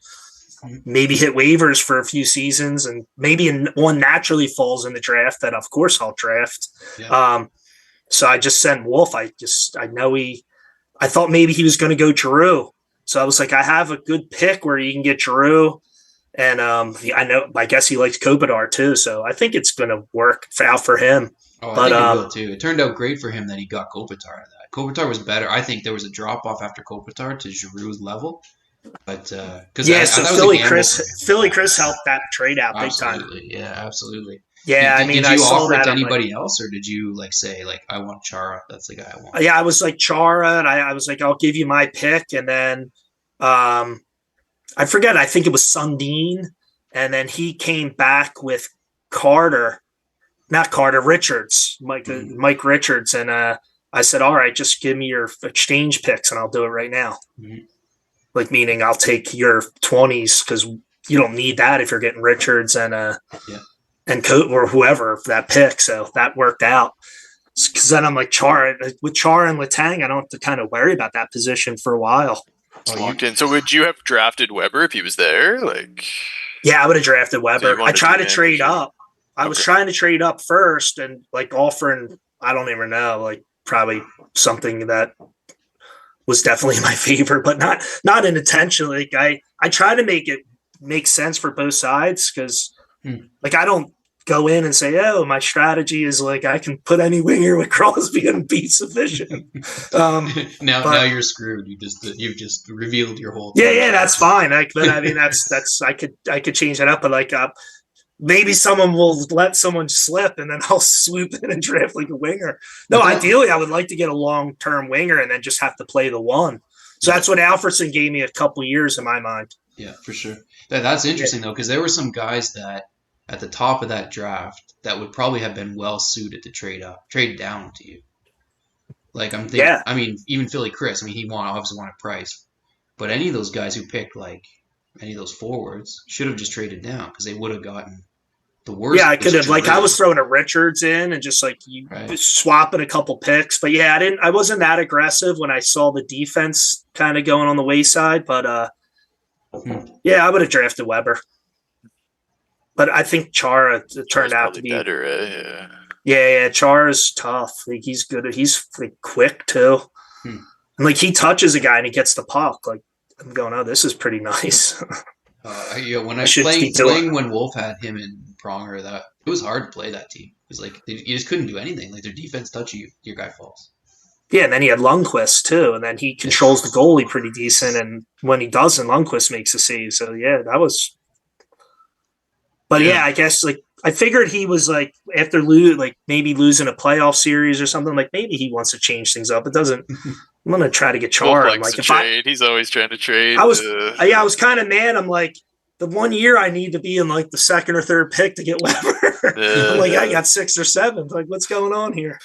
maybe hit waivers for a few seasons and maybe one naturally falls in the draft that, of course, I'll draft. Yeah. So I just sent Wolf. I thought maybe he was going to go Giroux. So I was like, I have a good pick where you can get Giroux. And I guess he likes Kopitar too. So I think it's going to work out for him. Oh, I think it will too. It turned out great for him that he got Kopitar out of that. Kopitar was better. I think there was a drop off after Kopitar to Giroux's level. But Philly Chris helped that trade out big time. Yeah, absolutely. Yeah, I mean, Did I you saw offer it that. to I'm like, anybody else, or did you like say like I want Chara? That's the guy I want. yeah, I was like Chara, and I was like, I'll give you my pick, and then um, I forget. I think it was Sundin, and then he came back with Carter, not Carter Richards, Mhm. Mike Richards, and I said, all right, just give me your exchange picks, and I'll do it right now. Mhm. Like meaning, I'll take your 20s because you don't need that if you're getting Richards Yeah. and Coat or whoever that pick. So that worked out. Because then I'm like Char with Char and Latang, I don't have to kind of worry about that position for a while. Oh, It's you locked in. So would you have drafted Weber if he was there? Like, Yeah, I would have drafted so you Weber. I wanted a tried to D-man for trade sure. up. I was Okay. trying to trade up first and like offering, I don't even know, like probably something that was definitely my favor, but not intentionally. Like I try to make it make sense for both sides because hmm. like I don't go in and say, oh, my strategy is like I can put any winger with Crosby and be sufficient. Now But you're screwed. You've just revealed your whole yeah, team yeah, that's strategy. fine. Like, but I mean, that's I could change that up, but like maybe someone will let someone slip and then I'll swoop in and draft like a winger. No, But that ideally, I would like to get a long term winger and then just have to play the one. So yeah that's what Alfredson gave me a couple years in my mind. yeah for sure. That's Yeah. interesting though because there were some guys that at the top of that draft that would probably have been well suited to trade down to you. Like I'm thinking, Yeah. I mean, even Philly Chris. I mean, he obviously wanted price, but any of those guys who picked like any of those forwards should have just traded down because they would have gotten the Yeah, I worst could have position like I was really, throwing a Richards in and just like you right? swapping a couple picks. But yeah, I wasn't that aggressive when I saw the defense kind of going on the wayside. But Hmm. yeah, I would have drafted Weber. But I think Chara turned Chara's out to probably be better, eh? Yeah. yeah, Chara's tough. Like he's good. He's like quick too. Hmm. And like he touches a guy and he gets the puck. Like I'm going, oh, this is pretty nice. When I I should be doing. playing when Wolf had him in Pronger, that it was hard to play that team because like you just couldn't do anything. Like their defense touch you, your guy falls. Yeah, and then he had Lundqvist too, and then he Yeah. controls the goalie pretty decent. And when he doesn't, Lundqvist makes a save. So yeah, that was. But Yeah. yeah, I guess like I figured he was like after like maybe losing a playoff series or something. Like maybe he wants to change things up. It doesn't. I'm gonna try to get Wolf Chara. I'm likes like to if I trade. He's always trying to trade. I was yeah, I was kind of mad. I'm like, the 1 year I need to be in like the second or third pick to get Weber. I'm like, I uh, got sixth or seventh. Like, what's going on here?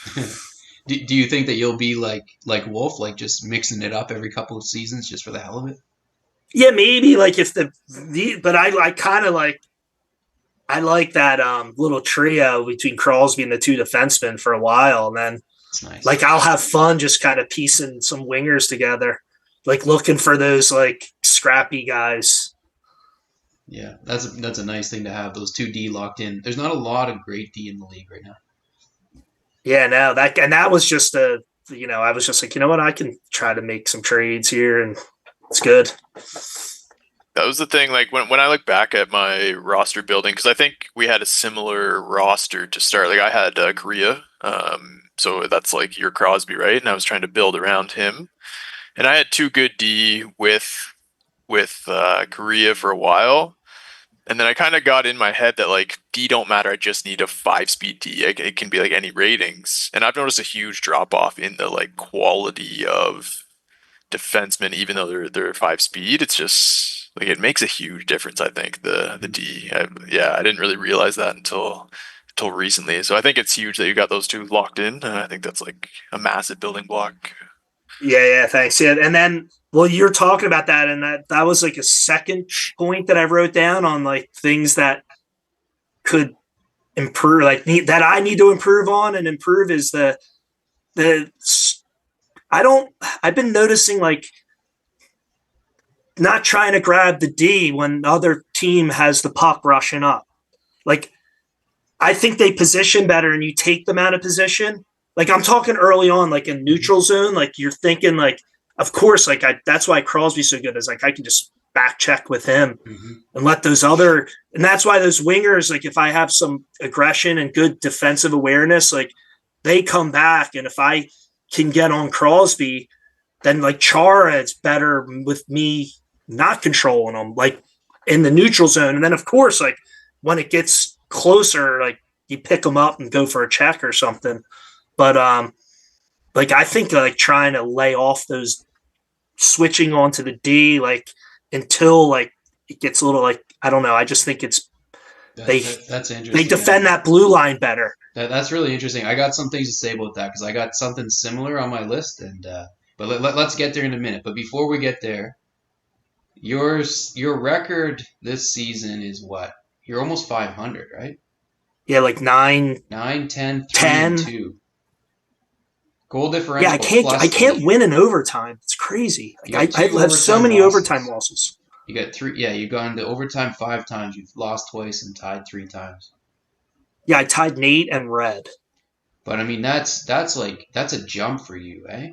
Do you think that you'll be like Wolf, like just mixing it up every couple of seasons just for the hell of it? Yeah, maybe like if but I kind of like I like that little trio between Crosby and the two defensemen for a while, and then It's nice. like I'll have fun just kind of piecing some wingers together, like looking for those like scrappy guys. Yeah, that's a nice thing to have those two D locked in. There's not a lot of great D in the league right now. Yeah, no, that was just I was just like, you know what, I can try to make some trades here, and it's good. that was the thing. Like when I look back at my roster building, because I think we had a similar roster to start. Like I had Korea, so that's like your Crosby, right? And I was trying to build around him, and I had two good D with Korea for a while. And then I kind of got in my head that like D don't matter. I just need a 5-speed D. It can be like any ratings. And I've noticed a huge drop off in the like quality of defensemen, even though they're 5-speed. It's just like it makes a huge difference. I think the D. Yeah, I didn't really realize that until recently. So I think it's huge that you got those two locked in. I think that's like a massive building block. Yeah, thanks. Yeah, and then well, you're talking about that, and that was like a second point that I wrote down on like things that could improve, like that I need to improve on and improve is the I don't. I've been noticing like not trying to grab the D when the other team has the puck rushing up. Like I think they position better and you take them out of position. Like I'm talking early on, like in neutral zone, like you're thinking like, of course, like that's why Crosby's so good is like I can just back check with him Mm-hmm. and let those other, and that's why those wingers, like if I have some aggression and good defensive awareness, like they come back. And if I can get on Crosby, then like Chara, it's better with me not controlling them, like in the neutral zone. And then of course, like when it gets closer, like you pick them up and go for a check or something. But like I think like trying to lay off those switching onto the D like until like it gets a little like I don't know. I just think it's they That's they interesting. defend that blue line better. That's really interesting. I got some things to say about that because I got something similar on my list, and but let's get there in a minute. But before we get there, your record this season is what? You're almost 500, right? Yeah, like 9, 9, 10, 3, and 10. 2. Goal Yeah, differential I plus can't 8. win in overtime. It's crazy. You Like got I 2 have so overtime many overtime losses. losses. You got 3. Yeah, you've gone to overtime 5 times. You've lost twice and tied 3 times. Yeah, I tied Nate and Red. But I mean, that's a jump for you, eh?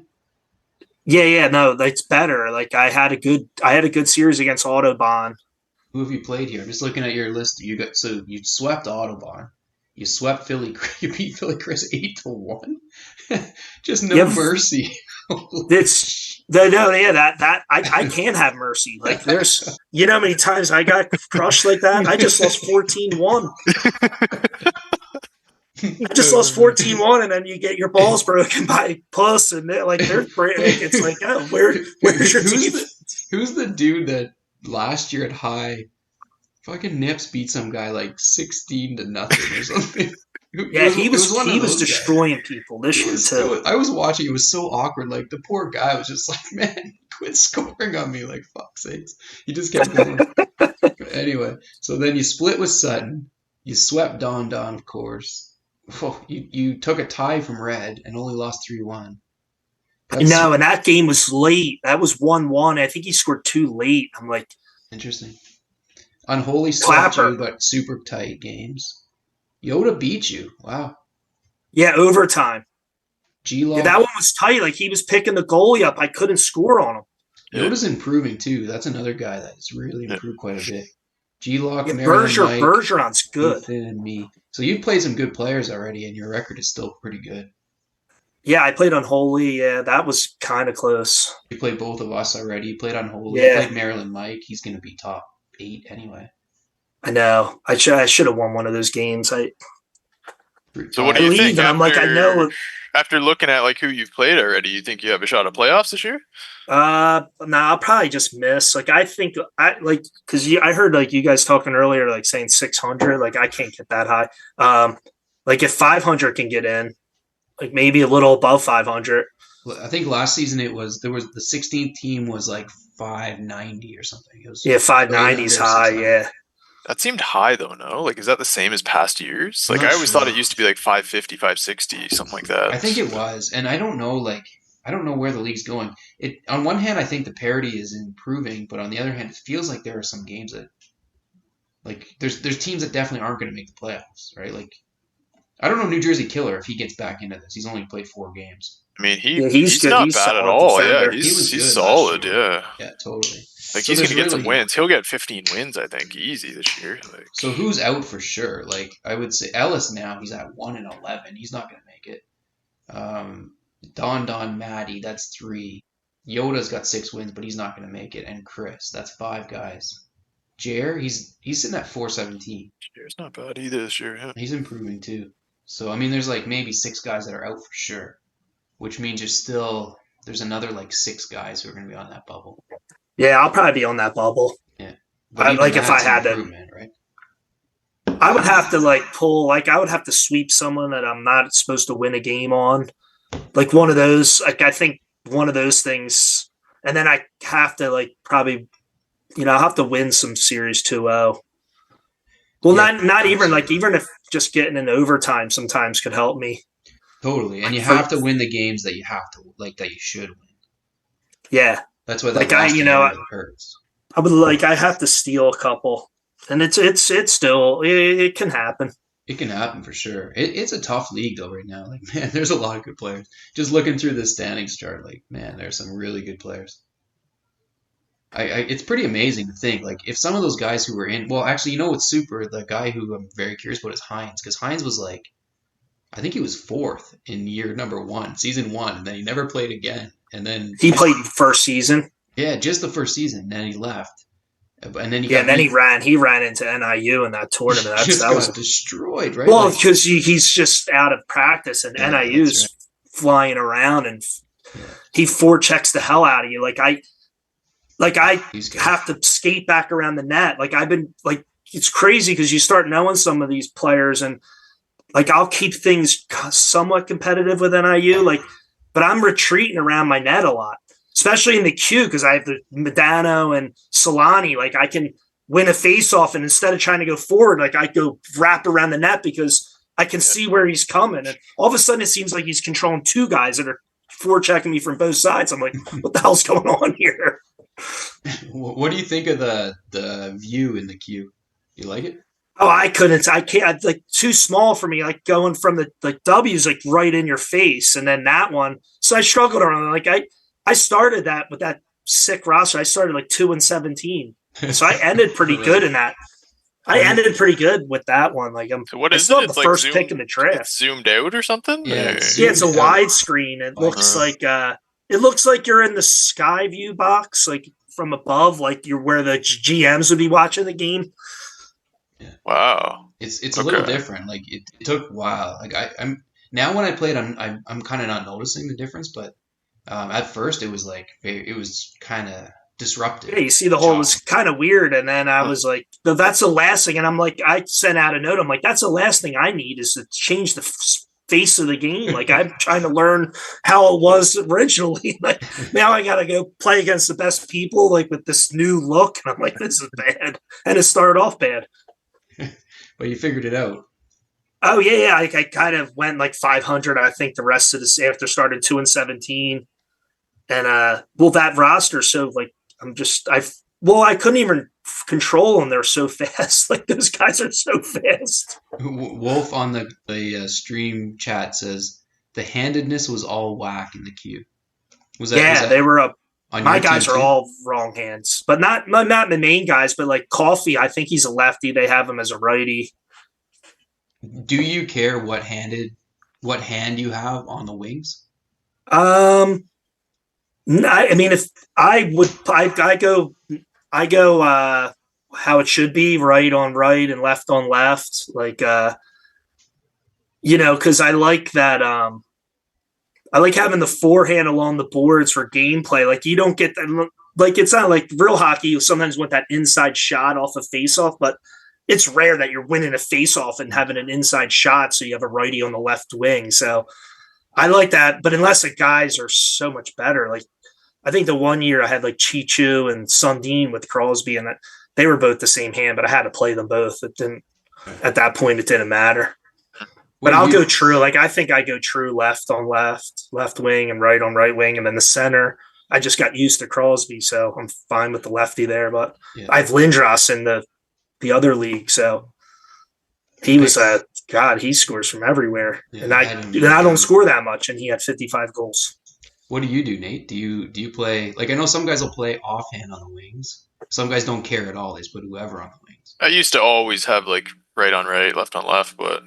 Yeah, no, that's better. Like I had a good series against Autobahn. Who have you played here? I'm just looking at your list. You swept Autobahn. You swept Philly. You beat Philly Chris 8-1. Just no Yeah, mercy. it's no, yeah, that I can have mercy. Like there's you know how many times I got crushed like that? I just lost 14-1. I just lost 14-1, and then you get your balls broken by Puss, and like they're like it's like, oh, where's your team? Who's the dude that last year at High fucking Nips beat some guy like 16-0 or something? Yeah, It was one of he was those guys. destroying people this year too. I was watching. It was so awkward. Like the poor guy was just like, "Man, quit scoring on me!" Like fuck sakes. He just kept going. Anyway, so then you split with Sutton. You swept Don, of course. Oh, you took a tie from Red and only lost 3-1. That's No, and that game was late. That was 1-1. I think he scored 2 late. I'm like, interesting. Unholy swept Clapper. you, but super tight games. Yoda beat you. Wow. Yeah, overtime. Yeah, that G-Lock. one was tight. Like he was picking the goalie up. I couldn't score on him. Yoda's improving too. That's another guy that's really improved quite a bit. G-Lock, Yeah, Maryland, Mike, Bergeron's good. Ethan, and me. So you've played some good players already, and your record is still pretty good. Yeah, I played Unholy. Yeah, that was kind of close. You played both of us already. You played Unholy. You Yeah, played Maryland, Mike. He's going to be top 8 anyway. I know. I should have won one of those games. So what I do you leave think and I'm like, I know. after looking at like who you've played already? You think you have a shot at playoffs this year? Nah, I'll probably just miss. Like I think I like because I heard like you guys talking earlier, like saying 600. Like I can't get that high. Like if 500 can get in, like maybe a little above 500. I think last season there was the 16th team was like 590 or something. It was Yeah, right 590 is under high. 600. Yeah, That seemed high though, no? Like is that the same as past years? I'm Like not I always thought sure. it used to be like 550, 560, something like I think that. it was, and I don't know. Like I don't know where the league's going. It on one hand, I think the parity is improving, but on the other hand, it feels like there are some games that like there's teams that definitely aren't going to make the playoffs, right? Like I don't know New Jersey Killer if he gets back into this. He's only played 4 games. I mean, yeah, he's he's good. not He's bad at solid all. Yeah, defender. He was he's good last solid. year. Yeah, Yeah, totally. like So he's there's gonna get some really wins. He'll get 15 wins, I think, easy this year. Like, so who's out for sure? Like I would say Ellis now he's at 1-11. He's not going to make it. Um, Don Maddie that's 3. Yoda's got 6 wins, but he's not going to make it. And Chris that's 5 guys. Jer he's sitting at 417. it's not bad either this year. Yeah. He's improving too. So I mean, there's like maybe 6 guys that are out for sure, which means there's another like 6 guys who are going to be on that bubble. Yeah, I'll probably be on that bubble. Yeah, but even like if I that's an had to, improvement, right? I would have to like pull. Like I would have to sweep someone that I'm not supposed to win a game on. Like one of those. Like I think one of those things, and then I have to like probably, I'll have to win some series 2-0. Well, Yeah, not even like absolutely. even if just getting an overtime sometimes could help me. Totally, and Like you for have to win the games that you have to like that you should win. yeah, That's why that like loss to Yoda hurts. I would like I have to steal a couple, and it's still it can happen. It can happen for sure. It's a tough league though right now. Like man, there's a lot of good players. Just looking through the standings chart, like man, there's some really good players. It's pretty amazing to think like if some of those guys who were in, well, actually, what's super? The guy who I'm very curious about is Hines because Hines was like, I think he was 4th in year number 1, season 1, and then he never played again. And then He played first season. yeah, just the first season, and then he left. And then he Yeah, got and then beat. he ran into NIU in that tournament. Just That was got destroyed, right? well Like, because he's just out of practice, and yeah, that's right. NIU's flying around, and Yeah, he forechecks the hell out of you. I he's good. have to skate back around the net. Like I've been like it's crazy because you start knowing some of these players, and like I'll keep things somewhat competitive with NIU, but I'm retreating around my net a lot, especially in the queue because I have the Medano and Solani. Like I can win a face off, and instead of trying to go forward, like I go wrap around the net because I can Yeah. see where he's coming, and all of a sudden it seems like he's controlling two guys that are forechecking me from both sides. I'm like, what the hell's going on here? What do you think of the view in the queue? You like it? Oh, I couldn't. I can't. Like too small for me. Like going from the like W's like right in your face, and then that one. So I struggled around. Like I started that with that sick roster. I started like 2-17, so I ended pretty good Really? in that. I How many? ended pretty good with that one. Like So what I is it? still have the It's like first pick in zoomed. the draft. It's zoomed out or something. Yeah, it's Yeah, it's zoomed a out. widescreen. Like, It looks like you're in the sky view box, like from above, like you're where the GMs would be watching the game. yeah. Wow. It's a little Okay. different. Like it took a while. Like I'm now when I played, I'm kind of not noticing the difference, but at first it was like it was kind of Yeah, disruptive. you see the whole was Choppy. kind of weird, and then I Huh. was like, "No, that's the last thing." And I'm like, I sent out a note. I'm like, "That's the last thing I need is to change the face of the game." Like I'm trying to learn how it was originally. Like now I got to go play against the best people, like with this new look, and I'm like, "This is bad," and it started off bad. But you figured it out. Oh yeah, yeah. I kind of went like 500. I think the rest of this after started 2-17, and well, that roster. So like, I couldn't even control them. They're so fast. Like those guys are so fast. Wolf on the stream chat says the handedness was all whack in the queue. Was Yeah, they that were up. on My your team guys are too? all wrong hands, but not the main guys. But like Coffee, I think he's a lefty. They have him as a righty. Do you care what hand you have on the wings? Um, I mean, if I would, I go how it should be, right on right and left on left, like because I like that. I like having the forehand along the boards for gameplay. Like you don't get that. Like it's not like real hockey. You sometimes want that inside shot off a face-off, but it's rare that you're winning a face-off and having an inside shot. So you have a righty on the left wing. So I like that. But unless the guys are so much better, like I think the one year I had like Chichu and Sundin with Crosby, and that they were both the same hand, but I had to play them both. It didn't at that point. It didn't matter. What But do I'll go you true. Like I think I go true left on left wing, and right on right wing, and then the center. I just got used to Crosby, so I'm fine with the lefty there. But yeah. I have Lindros in the other league, so he was a god. He scores from everywhere, Yeah, and I I had him and I don't down. score that much, and he had 55 goals. What do you do, Nate? Do you play like I know some guys will play offhand on the wings. Some guys don't care at all. They just put whoever on the wings. I used to always have like right on right, left on left, but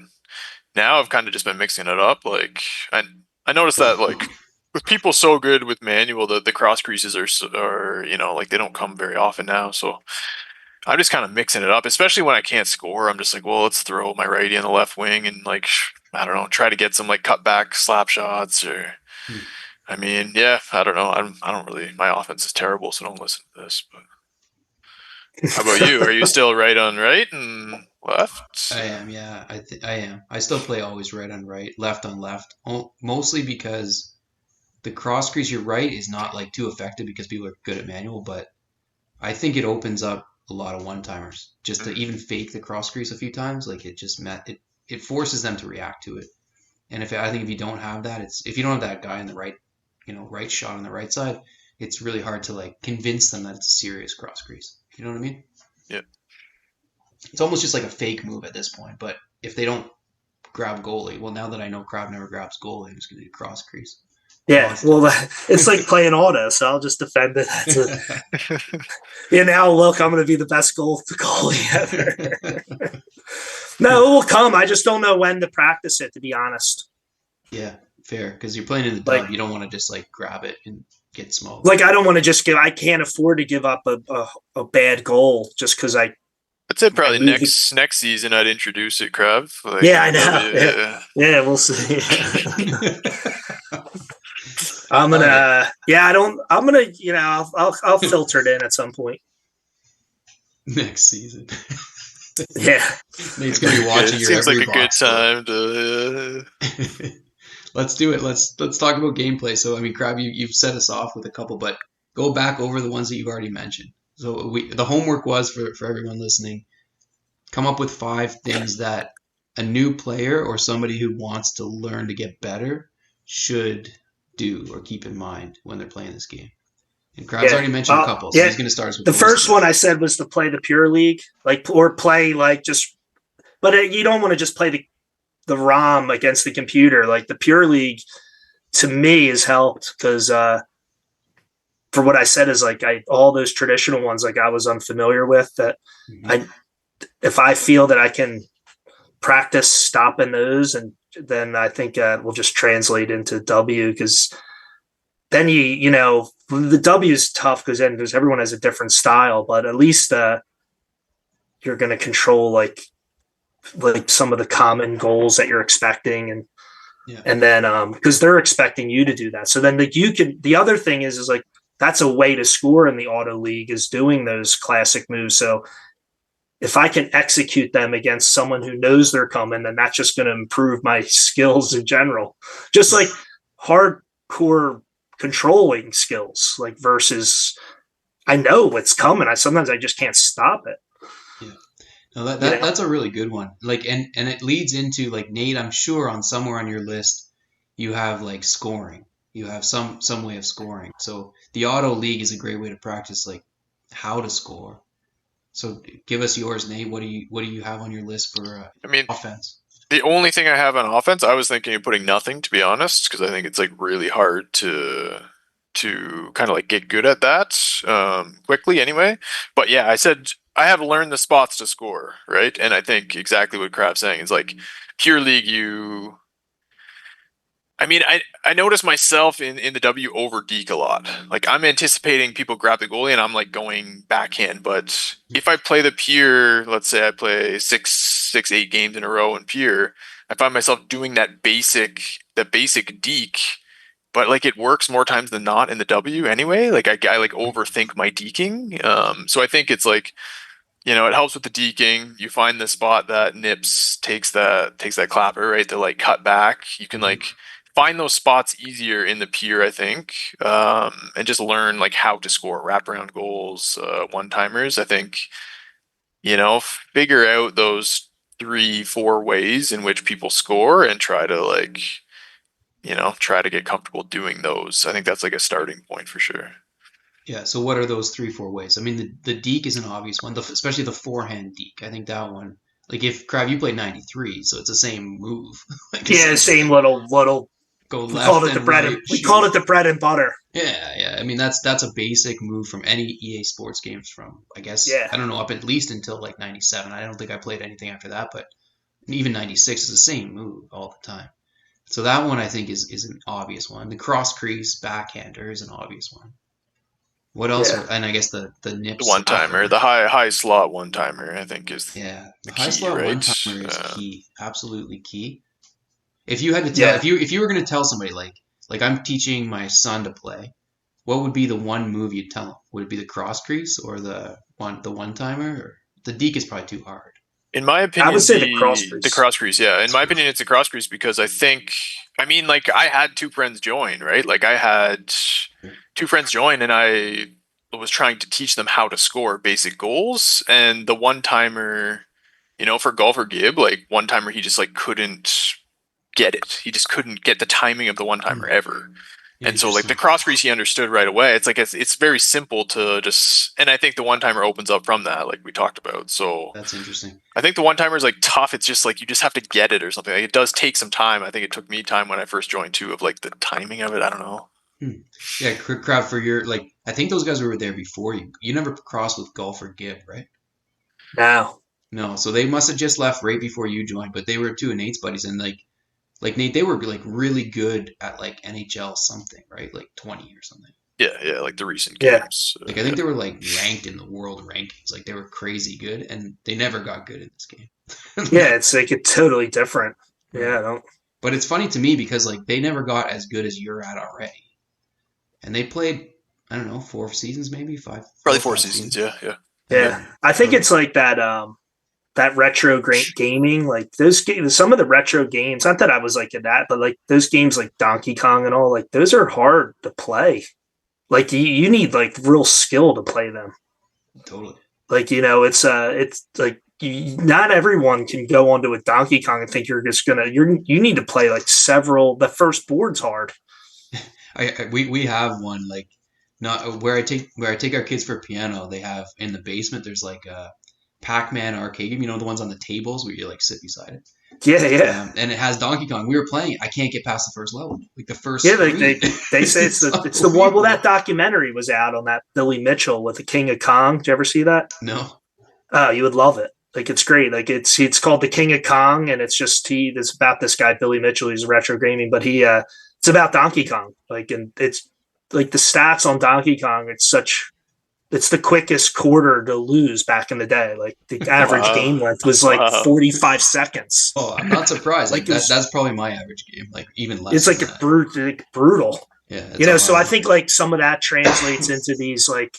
now I've kind of just been mixing it up. Like I noticed that like with people so good with manual, the cross creases are like they don't come very often now. So I'm just kind of mixing it up, especially when I can't score. I'm just like, well, let's throw my righty in the left wing and like I don't know, try to get some like cutback slap shots or. Hmm. I mean, yeah, I don't know. I don't really. My offense is terrible, so don't listen to this. But how about you? Are you still right on right and left? I am, yeah. I am. I still play always right on right, left on left. Mostly because the cross crease you're right is not like too effective because people are good at manual, but I think it opens up a lot of one timers just to Mm, even fake the cross crease a few times. Like it forces them to react to it. And I think if you don't have that, it's if you don't have that guy in the right, right shot on the right side, it's really hard to like convince them that it's a serious cross crease. You know what I mean? yeah. It's almost just like a fake move at this point. But if they don't grab goalie, well, now that I know Krav never grabs goalie, I'm just gonna do cross crease Yeah, constantly. well, it's like playing auto, so I'll just defend it. Now look, I'm going to be the best goalie ever. No, it will come. I just don't know when to practice it, to be honest. Yeah, fair. Because you're playing in the Like, dub, you don't want to just like grab it and get smoked. Like I don't want to just give. I can't afford to give up a bad goal just because I'd say my probably movie. next season I'd introduce it, Krav, like Yeah, in I the know. W. Yeah, Yeah. yeah, we'll see. I'm All right, gonna. Yeah, I don't. I'm gonna. I'll filter it in at some point. next season. Yeah. Nate's gonna be Good. watching It your seems like every a good box score. time to. Let's do it. Let's talk about gameplay. So I mean, Crab, you've set us off with a couple, but go back over the ones that you've already mentioned. So the homework was for everyone listening, come up with 5 things that a new player or somebody who wants to learn to get better should do or keep in mind when they're playing this game. And Crab's Yeah. already mentioned a couple, so Yeah. he's going to start us with The those first two. one I said was to play the pure league, like or play like just. But you don't want to just play the ROM against the computer. Like the pure league to me has helped because for what I said is like all those traditional ones like I was unfamiliar with that Mm-hmm. I if I feel that I can practice stopping those and then I think we'll just translate into W because then the W is tough because then there's everyone has a different style, but at least you're going to control like some of the common goals that you're expecting Yeah. and then because they're expecting you to do that. So then the other thing is like that's a way to score in the auto league is doing those classic moves. So if I can execute them against someone who knows they're coming, then that's just going to improve my skills in general. Just like hardcore controlling skills, like versus I know what's coming. Sometimes I just can't stop it. Yeah. No, that, You that know? that's a really good one. Like, and it leads into like Nate. I'm sure on somewhere on your list you have like scoring. You have some way of scoring. So the auto league is a great way to practice like how to score. So give us yours, Nate. What do you have on your list for I mean, offense? the only thing I have on offense, I was thinking of putting nothing, to be honest, because I think it's like really hard to kind of like get good at that quickly anyway. But yeah, I said I have learned the spots to score, right? And I think exactly what Crab's saying is like pure league, I mean, I notice myself in the W over deke a lot. Like I'm anticipating people grab the goalie and I'm like going backhand. But if I play the pure, let's say I play 8 games in a row in pure, I find myself doing that basic deke. But like it works more times than not in the W anyway. Like I like overthink my deking. So I think it's like it helps with the deking. You find the spot that nips takes that clapper, right? To like cut back. You can Mhm. like find those spots easier in the pier, I think, and just learn like how to score wraparound goals, one timers. I think figure out those 3, 4 ways in which people score and try to like try to get comfortable doing those. I think that's like a starting point for sure. Yeah. So what are those 3, 4 ways? I mean, the deke is an obvious one, especially the forehand deke. I think that one. Like if Crab, you played 93, so it's the same move, like Yeah, same essentially. little. Go We called left it the and bread right, and we called shoot. it the bread and butter. Yeah, yeah. I mean, that's a basic move from any EA Sports games from, I guess, Yeah, I don't know, up at least until like 97. I don't think I played anything after that, but even 96 is the same move all the time. So that one I think is an obvious one. The cross crease backhander is an obvious one. What else yeah, are, and I guess the nip The one timer, slapper. the high slot one timer, I think is Yeah, the the high key, slot one right? timer is Uh, key, absolutely key. If you had to tell, yeah. if you were going to tell somebody like I'm teaching my son to play, what would be the one move you'd tell him? Would it be the cross crease or the one timer? Or the deke is probably too hard. In my I would opinion, say the cross the crease. cross crease, yeah. In my opinion, it's a cross crease because I mean, like I had 2 friends join, right? Like I had 2 friends join, and I was trying to teach them how to score basic goals. And the one timer, for golfer Gibb, like one timer, he just like couldn't get it. He just couldn't get the timing of the one timer Hmm. ever. And so like the Interesting. cross crease he understood right away. It's like it's very simple to just, and I think the one timer opens up from that, like we talked about. So That's interesting. I think the one timer is like tough. It's just like you just have to get it or something. Like it does take some time. I think it took me time when I first joined too of like the timing of it. I don't know. Hmm. Yeah, crowd for your like. I think those guys were there before you. You never crossed with golfer Gibb, right? Now, No, so they must have just left right before you joined. But they were two of Nate's buddies, and like Nate, they were like really good at like NHL something, right? Like 20 or something. Yeah, like the recent Yeah, games. Like I think they were like ranked in the world rankings. Like they were crazy good, and they never got good in this game. yeah, it's like it's totally different. Right. Yeah, I don't. But it's funny to me because like they never got as good as you're at already, and they played I don't know 4 seasons maybe five four Probably or four five seasons. seasons, Yeah. Yeah, and I think so it's like that. That retro gaming, like those games, some of the retro games. Not that I was like in that, but like those games, like Donkey Kong and all, like those are hard to play. Like you need like real skill to play them. totally. Like it's like not everyone can go onto a Donkey Kong and think you're just gonna. You need to play like several. The first board's hard. We have one like not where I take our kids for piano. They have in the basement. There's like a Pac-Man arcade game. You know the ones on the tables where you like sit beside it. Yeah, yeah, And it has Donkey Kong. We were playing it. I can't get past the first level, like the first yeah. Like screen. they say It's it's the one. Well, unbelievable. that documentary was out on that Billy Mitchell with the King of Kong. Did you ever see that? No, Oh, you would love it. Like it's great. Like it's called The King of Kong, and it's about this guy Billy Mitchell. He's retro gaming, but it's about Donkey Kong. Like and it's like the stats on Donkey Kong. It's the quickest quarter to lose back in the day. Like the average Wow. game length was like Wow. 45 seconds. oh, I'm not surprised. Like Like it that. was That's probably my average game. Like even it's less like than that. brutal. Yeah, it's So I hard. think like some of that translates into these like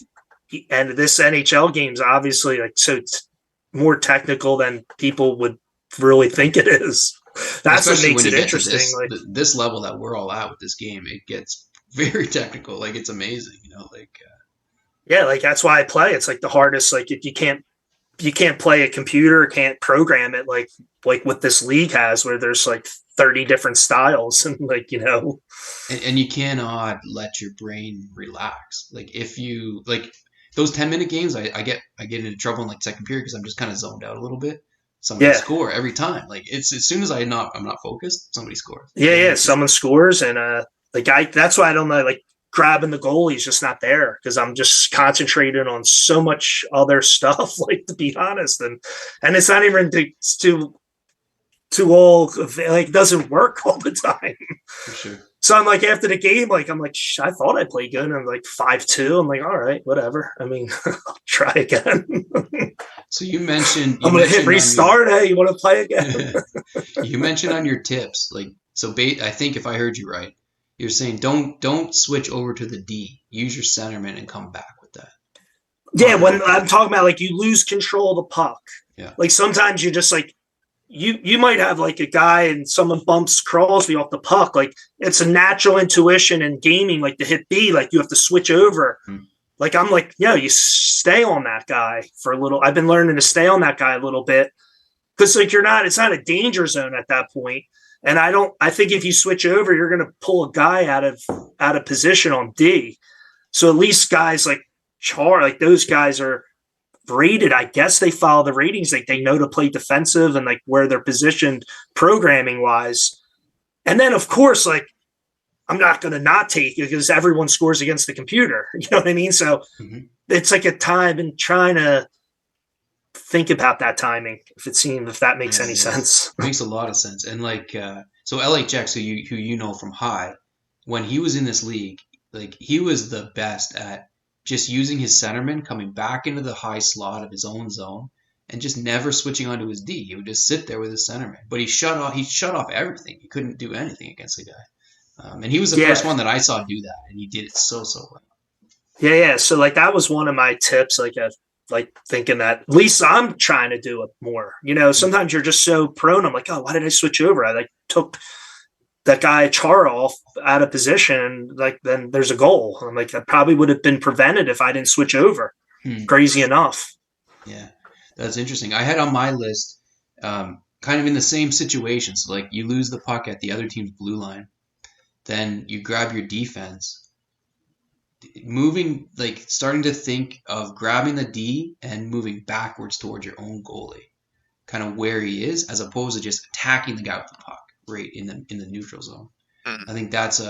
and this NHL game's obviously like so it's more technical than people would really think it is. Well, That's what especially makes when you it get to interesting. Like this level that we're all at with this game, it gets very technical. Like it's amazing. Like yeah, like that's why I play. It's like the hardest. Like if you can't play a computer, can't program it like what this league has, where there's like 30 different styles and and you cannot let your brain relax. Like if you like those 10-minute games, I get into trouble in like second period because I'm just kind of zoned out a little bit. Somebody yeah, score every time. Like it's as soon as I'm not focused, somebody scores, yeah. and Someone scores and like that's why I don't know like grabbing the goalie's just not there because I'm just concentrated on so much other stuff. Like to be honest, and it's not even to all like it doesn't work all the time. for sure. So I'm like after the game, like I'm like I thought I played good. And I'm like 5-2. I'm like all right, whatever. I mean, I'll try again. So you I'm gonna hit mentioned on your restart. Hey, you want to play again? you mentioned on your tips like so. I think if I heard you right, you're saying don't switch over to the D. Use your centerman and come back with that Yeah, puck when over. I'm talking about like you lose control of the puck. Yeah. Like sometimes you're just like you might have like a guy and someone bumps Crosby off the puck. Like it's a natural intuition in gaming, like to hit B, like you have to switch over. Hmm. Like I'm like, you stay on that guy for a little. I've been learning to stay on that guy a little bit because like it's not a danger zone at that point. And I think if you switch over, you're gonna pull a guy out of position on D. So at least guys like like those guys are rated. I guess they follow the ratings. Like they know to play defensive and like where they're positioned programming wise. And then of course, like I'm not going to not take it because everyone scores against the computer. You know what I mean? So Mm-hmm. it's like a time and trying to think about that timing. If that makes Yeah, any yeah. sense. Makes a lot of sense. And like so LHX, who you know from high, when he was in this league, like he was the best at just using his centerman coming back into the high slot of his own zone and just never switching onto his D. He would just sit there with his centerman. But he shut off everything. He couldn't do anything against the guy. And he was the first Yeah. one that I saw do that, and he did it so well. Yeah. Yeah. So like that was one of my tips. Like thinking that at least I'm trying to do it more. Sometimes you're just so prone. I'm like, oh, why did I switch over? I like took that guy Chara off out of position. Like then there's a goal. I'm like, that probably would have been prevented if I didn't switch over. Hmm. Crazy enough. Yeah, that's interesting. I had on my list kind of in the same situation. So like you lose the puck at the other team's blue line, then you grab your defense, moving like starting to think of grabbing the D and moving backwards towards your own goalie, kind of where he is, as opposed to just attacking the guy with the puck right in the neutral zone. I think that's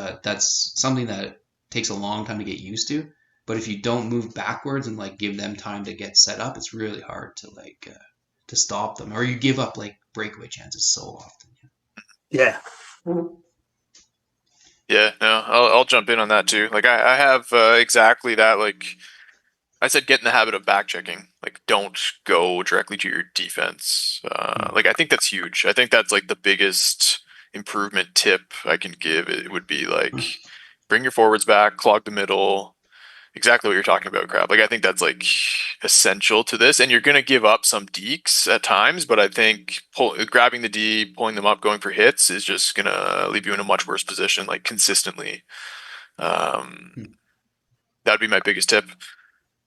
something that takes a long time to get used to. But if you don't move backwards and like give them time to get set up, it's really hard to to stop them, or you give up like breakaway chances so often. Yeah. Yeah, no, I'll jump in on that too. Like I have exactly that. Like I said, get in the habit of back checking. Like don't go directly to your defense. Like I think that's huge. I think that's like the biggest improvement tip I can give. It would be like bring your forwards back, clog the middle. Exactly what you're talking about, Crab. Like I think that's like essential to this, and you're gonna give up some dekes at times, but I think grabbing the D, pulling them up, going for hits is just gonna leave you in a much worse position, like consistently. Um, that'd be my biggest tip.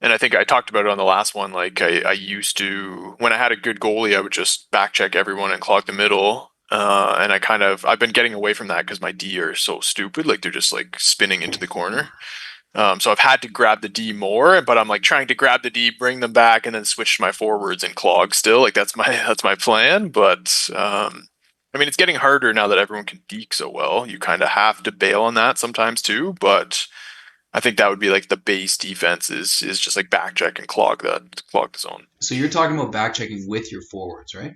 And I think I talked about it on the last one. Like I used to, when I had a good goalie, I would just back check everyone and clog the middle. And I've been getting away from that because my D are so stupid. Like they're just like spinning into the corner. So I've had to grab the D more, but I'm like trying to grab the D, bring them back, and then switch to my forwards and clog still. Like that's my plan. But I mean, it's getting harder now that everyone can deke so well. You kind of have to bail on that sometimes too. But I think that would be like the base defense is just like back check and clog the zone So you're talking about back checking with your forwards, right?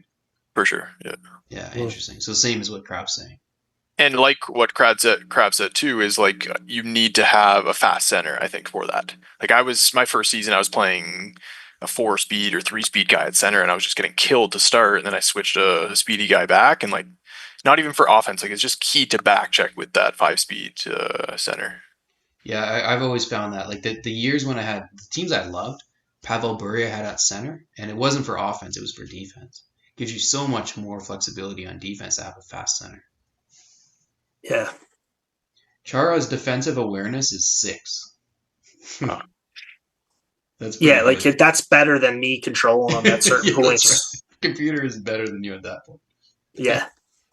for sure. Yeah. Yeah, interesting. So same as what Kraft's saying. And like what Crab said too is like you need to have a fast center. I think for that. Like my first season, I was playing a 4-speed or 3-speed guy at center, and I was just getting killed to start. And then I switched a speedy guy back, and like not even for offense. Like it's just key to back check with that 5-speed center. Yeah, I've always found that. Like the years when I had the teams I loved, Pavel Bure had at center, and it wasn't for offense, it was for defense. Gives you so much more flexibility on defense to have a fast center. Yeah. Chara's defensive awareness is 6. Wow. That's pretty like good. that's better than me controlling them at certain Yeah, that's points. right. Computer is better than you at that point. Yeah.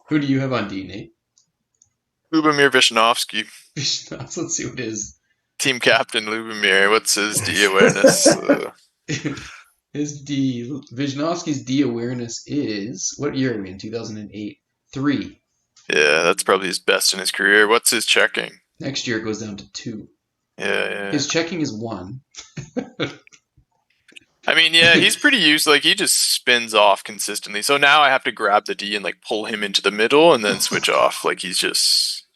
Who do you have on D, Nate? Lubomir Visnovsky, Let's see what it is. team captain Lubomir. What's his D awareness? His D, Visnovsky's D awareness is, what year are we in? 2008. 3. Yeah, that's probably his best in his career. What's his checking? Next year it goes down to 2. Yeah. His checking is 1. I mean, yeah, he's pretty used. Like he just spins off consistently. So now I have to grab the D and like pull him into the middle and then switch off. Like his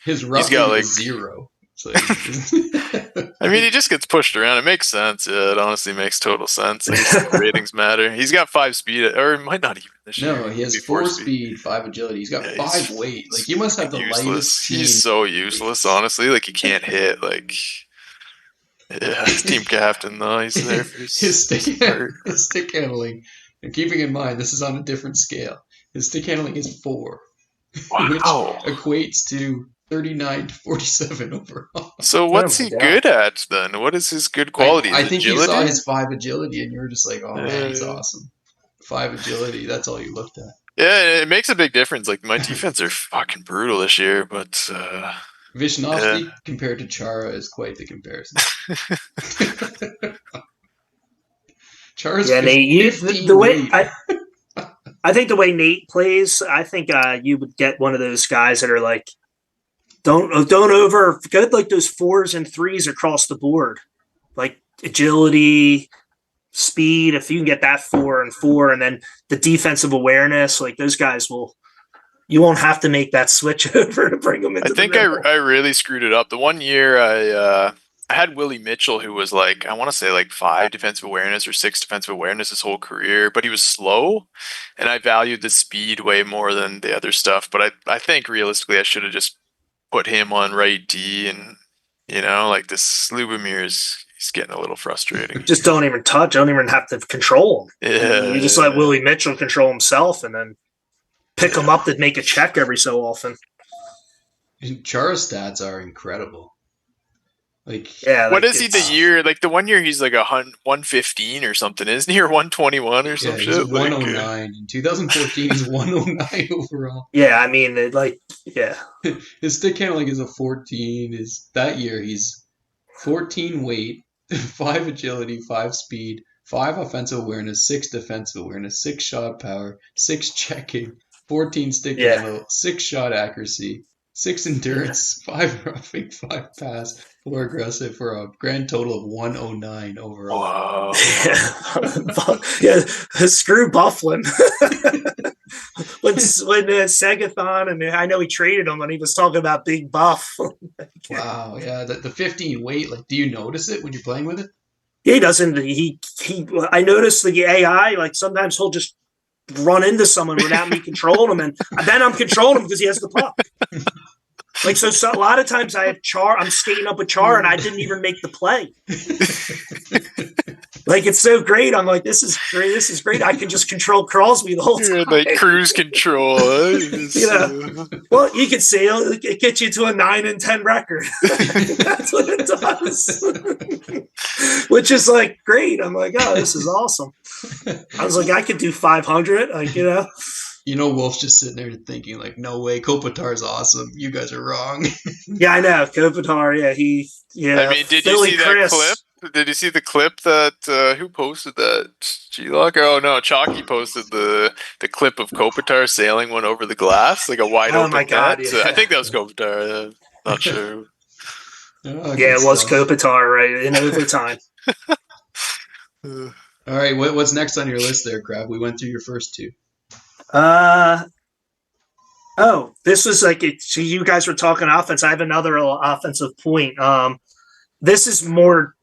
he's roughing got like is 0. So I mean, he just gets pushed around. It makes sense. Yeah, it honestly makes total sense. I guess the ratings matter. He's got 5 speed, or it might not even this year. No, he has 4 speed, 5 agility. He's got 5 weight. Like you must have the lightest team. He's so useless, honestly. Like he can't hit. Like yeah, his team captain though. He's there for his stick handling. And keeping in mind, this is on a different scale. His stick handling is 4, which equates to 39 to 47 overall. So what's he good at then? What is his good quality? I think agility? you saw his 5 agility and you were just like, oh man, he's awesome. 5 agility, that's all you looked at. Yeah, it makes a big difference. Like my defense are fucking brutal this year, but Visnovsky compared to Chara is quite the comparison. Chara's Nate, the way I think the way Nate plays, I think you would get one of those guys that are like, don't over good like those 4s and 3s across the board, like agility, speed. If you can get that 4 and 4, and then the defensive awareness, like those guys you won't have to make that switch over to bring them into. I think I really screwed it up. The one year I had Willie Mitchell, who was like, I want to say like 5 defensive awareness or 6 defensive awareness his whole career, but he was slow, and I valued the speed way more than the other stuff. But I think realistically, I should have just put him on right D, and like this Lubomir he's getting a little frustrating. Just don't even have to control him. Yeah, you just let Willie Mitchell control himself, and then pick him up to make a check every so often. Chara's stats are incredible. Like, yeah, what is he the year? Like the one year he's like 115 or something, isn't he? Or 121 or some shit? He's 109. In 2014, he's 109 overall. Yeah, I mean, His stick handling is a 14. That year he's 14 weight, 5 agility, 5 speed, 5 offensive awareness, 6 defensive awareness, 6 shot power, 6 checking, 14 stick handle, 6 shot accuracy, 6 endurance, 5 roughing, 5 pass, 4 aggressive, for a grand total of 109 overall. Wow. Yeah, screw Bufflin. Segathon, and I know he traded him when he was talking about Big Buff. Wow, yeah, the 15 weight, like, do you notice it when you're playing with it? He doesn't. I noticed the AI. Like sometimes he'll just run into someone without me controlling him, and then I'm controlling him because he has the puck. Like so, a lot of times I have Char. I'm skating up with Char, and I didn't even make the play. Like it's so great. I'm like, this is great. This is great. I can just control Crosby the whole time. Like cruise control. Well, you can see it gets you to a 9-10 record. That's what it does. Which is like great. I'm like, oh, this is awesome. I was like, I could do 500. Like, Wolf's just sitting there thinking, like, no way, Kopitar's awesome. You guys are wrong. Yeah, I know. Kopitar, yeah. I mean, did you see that clip? Did you see the clip that who posted that? G-Lock? Oh no, Chalky posted the clip of Kopitar sailing one over the glass, like a wide open my God, net. yeah. I think that was Kopitar. Not sure. Yeah, it was Kopitar, right, in overtime. All right, what's next on your list there, Krav? We went through your first two. This was like so you guys were talking offense. I have another offensive point. This is more.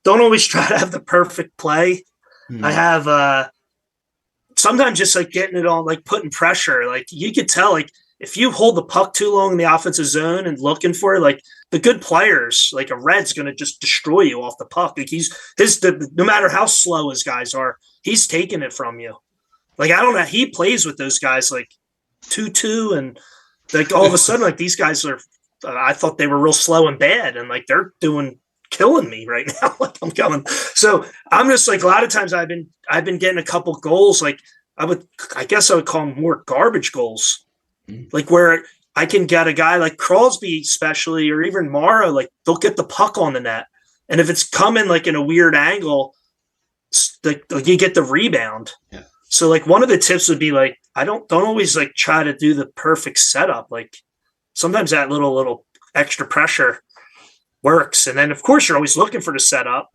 Don't always try to have the perfect play. I have sometimes just like getting it on, like putting pressure. Like you could tell, like if you hold the puck too long in the offensive zone and looking for it, like the good players, like a Red's going to just destroy you off the puck. Like no matter how slow his guys are, he's taking it from you. Like I don't know, he plays with those guys like 2-2, and like all of a sudden, like these guys are. I thought they were real slow and bad, and like they're killing me right now. Like I'm coming. So I'm just like a lot of times I've been getting a couple goals. Like I guess I would call them more garbage goals. Like where I can get a guy like Crosby, especially, or even Mara, like they'll get the puck on the net. And if it's coming like in a weird angle, like you get the rebound. Yeah. So like one of the tips would be like, don't always like try to do the perfect setup. Like sometimes that little extra pressure works. And then of course you're always looking for the setup.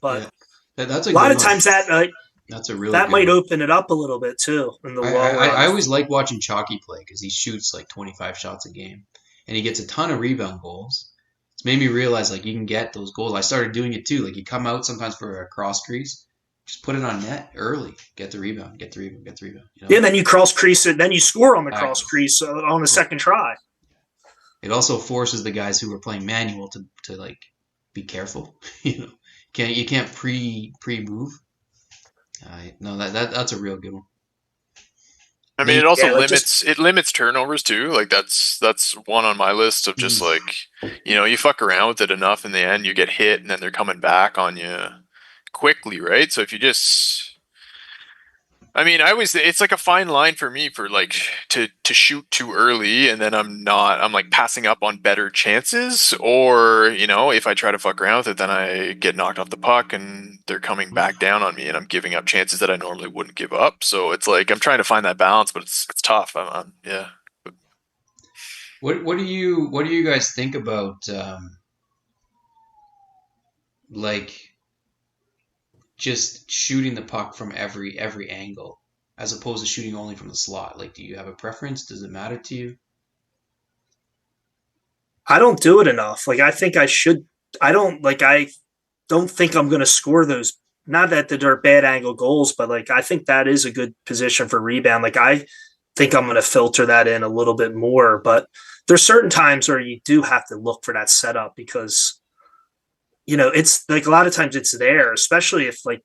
But that's a lot of times that's a really that might open it up a little bit too. In the I always like watching Chalky play because he shoots like 25 shots a game and he gets a ton of rebound goals. It's made me realize like you can get those goals. I started doing it too. Like you come out sometimes for a cross crease, just put it on net early, get the rebound. Yeah, and then you cross crease it, then you score on the cross crease on the second try. It also forces the guys who are playing manual to like be careful. You can't pre-move. No, that's a real good one. I mean, it also limits turnovers too. Like that's one on my list of just like, you fuck around with it enough in the end, you get hit and then they're coming back on you quickly, right? So if you just, I mean, it's like a fine line for me for like to shoot too early and then I'm like passing up on better chances, or, if I try to fuck around with it, then I get knocked off the puck and they're coming back down on me and I'm giving up chances that I normally wouldn't give up. So it's like, I'm trying to find that balance, but it's tough. Yeah. What do you guys think about, like, just shooting the puck from every angle as opposed to shooting only from the slot? Like, do you have a preference? Does it matter to you? I don't do it enough. Like, I think I should. I don't think I'm going to score those. Not that they're bad angle goals, but like, I think that is a good position for rebound. Like, I think I'm going to filter that in a little bit more, but there's certain times where you do have to look for that setup because, it's like a lot of times it's there, especially if like,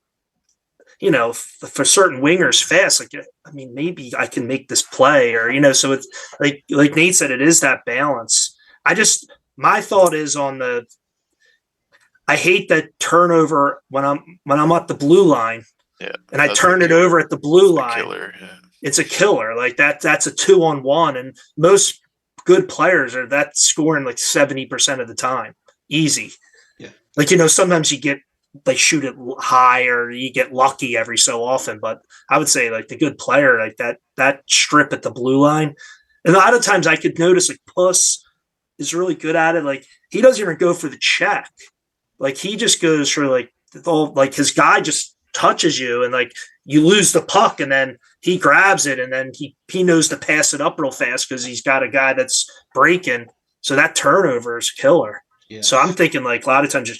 for certain wingers fast, like, I mean, maybe I can make this play or, so it's like Nate said, it is that balance. My thought is I hate that turnover when I'm at the blue line and I turn it over at the blue line. Killer, yeah. It's a killer. Like that's a 2-on-1. And most good players are that scoring like 70% of the time. Easy. Yeah. Like, sometimes you get like shoot it high or you get lucky every so often. But I would say like the good player, like that strip at the blue line. And a lot of times I could notice like Puss is really good at it. Like he doesn't even go for the check. Like he just goes for like his guy just touches you and like you lose the puck and then he grabs it and then he knows to pass it up real fast because he's got a guy that's breaking. So that turnover is killer. So I'm Yes. thinking like a lot of times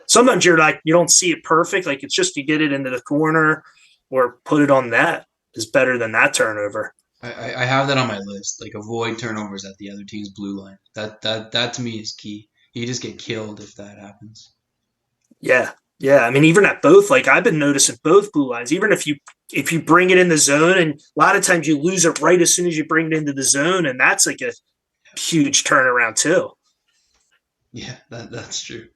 sometimes you're like you don't see it perfect, like it's just you get it into the corner or put it on net is better than that turnover. I have that on my list. Like avoid turnovers at the other team's blue line. That to me is key. You just get killed if that happens. Yeah. Yeah. I mean, even at both, like I've been noticing both blue lines, even if you bring it in the zone and a lot of times you lose it right as soon as you bring it into the zone, and that's like a huge turnaround too. Yeah, that's true.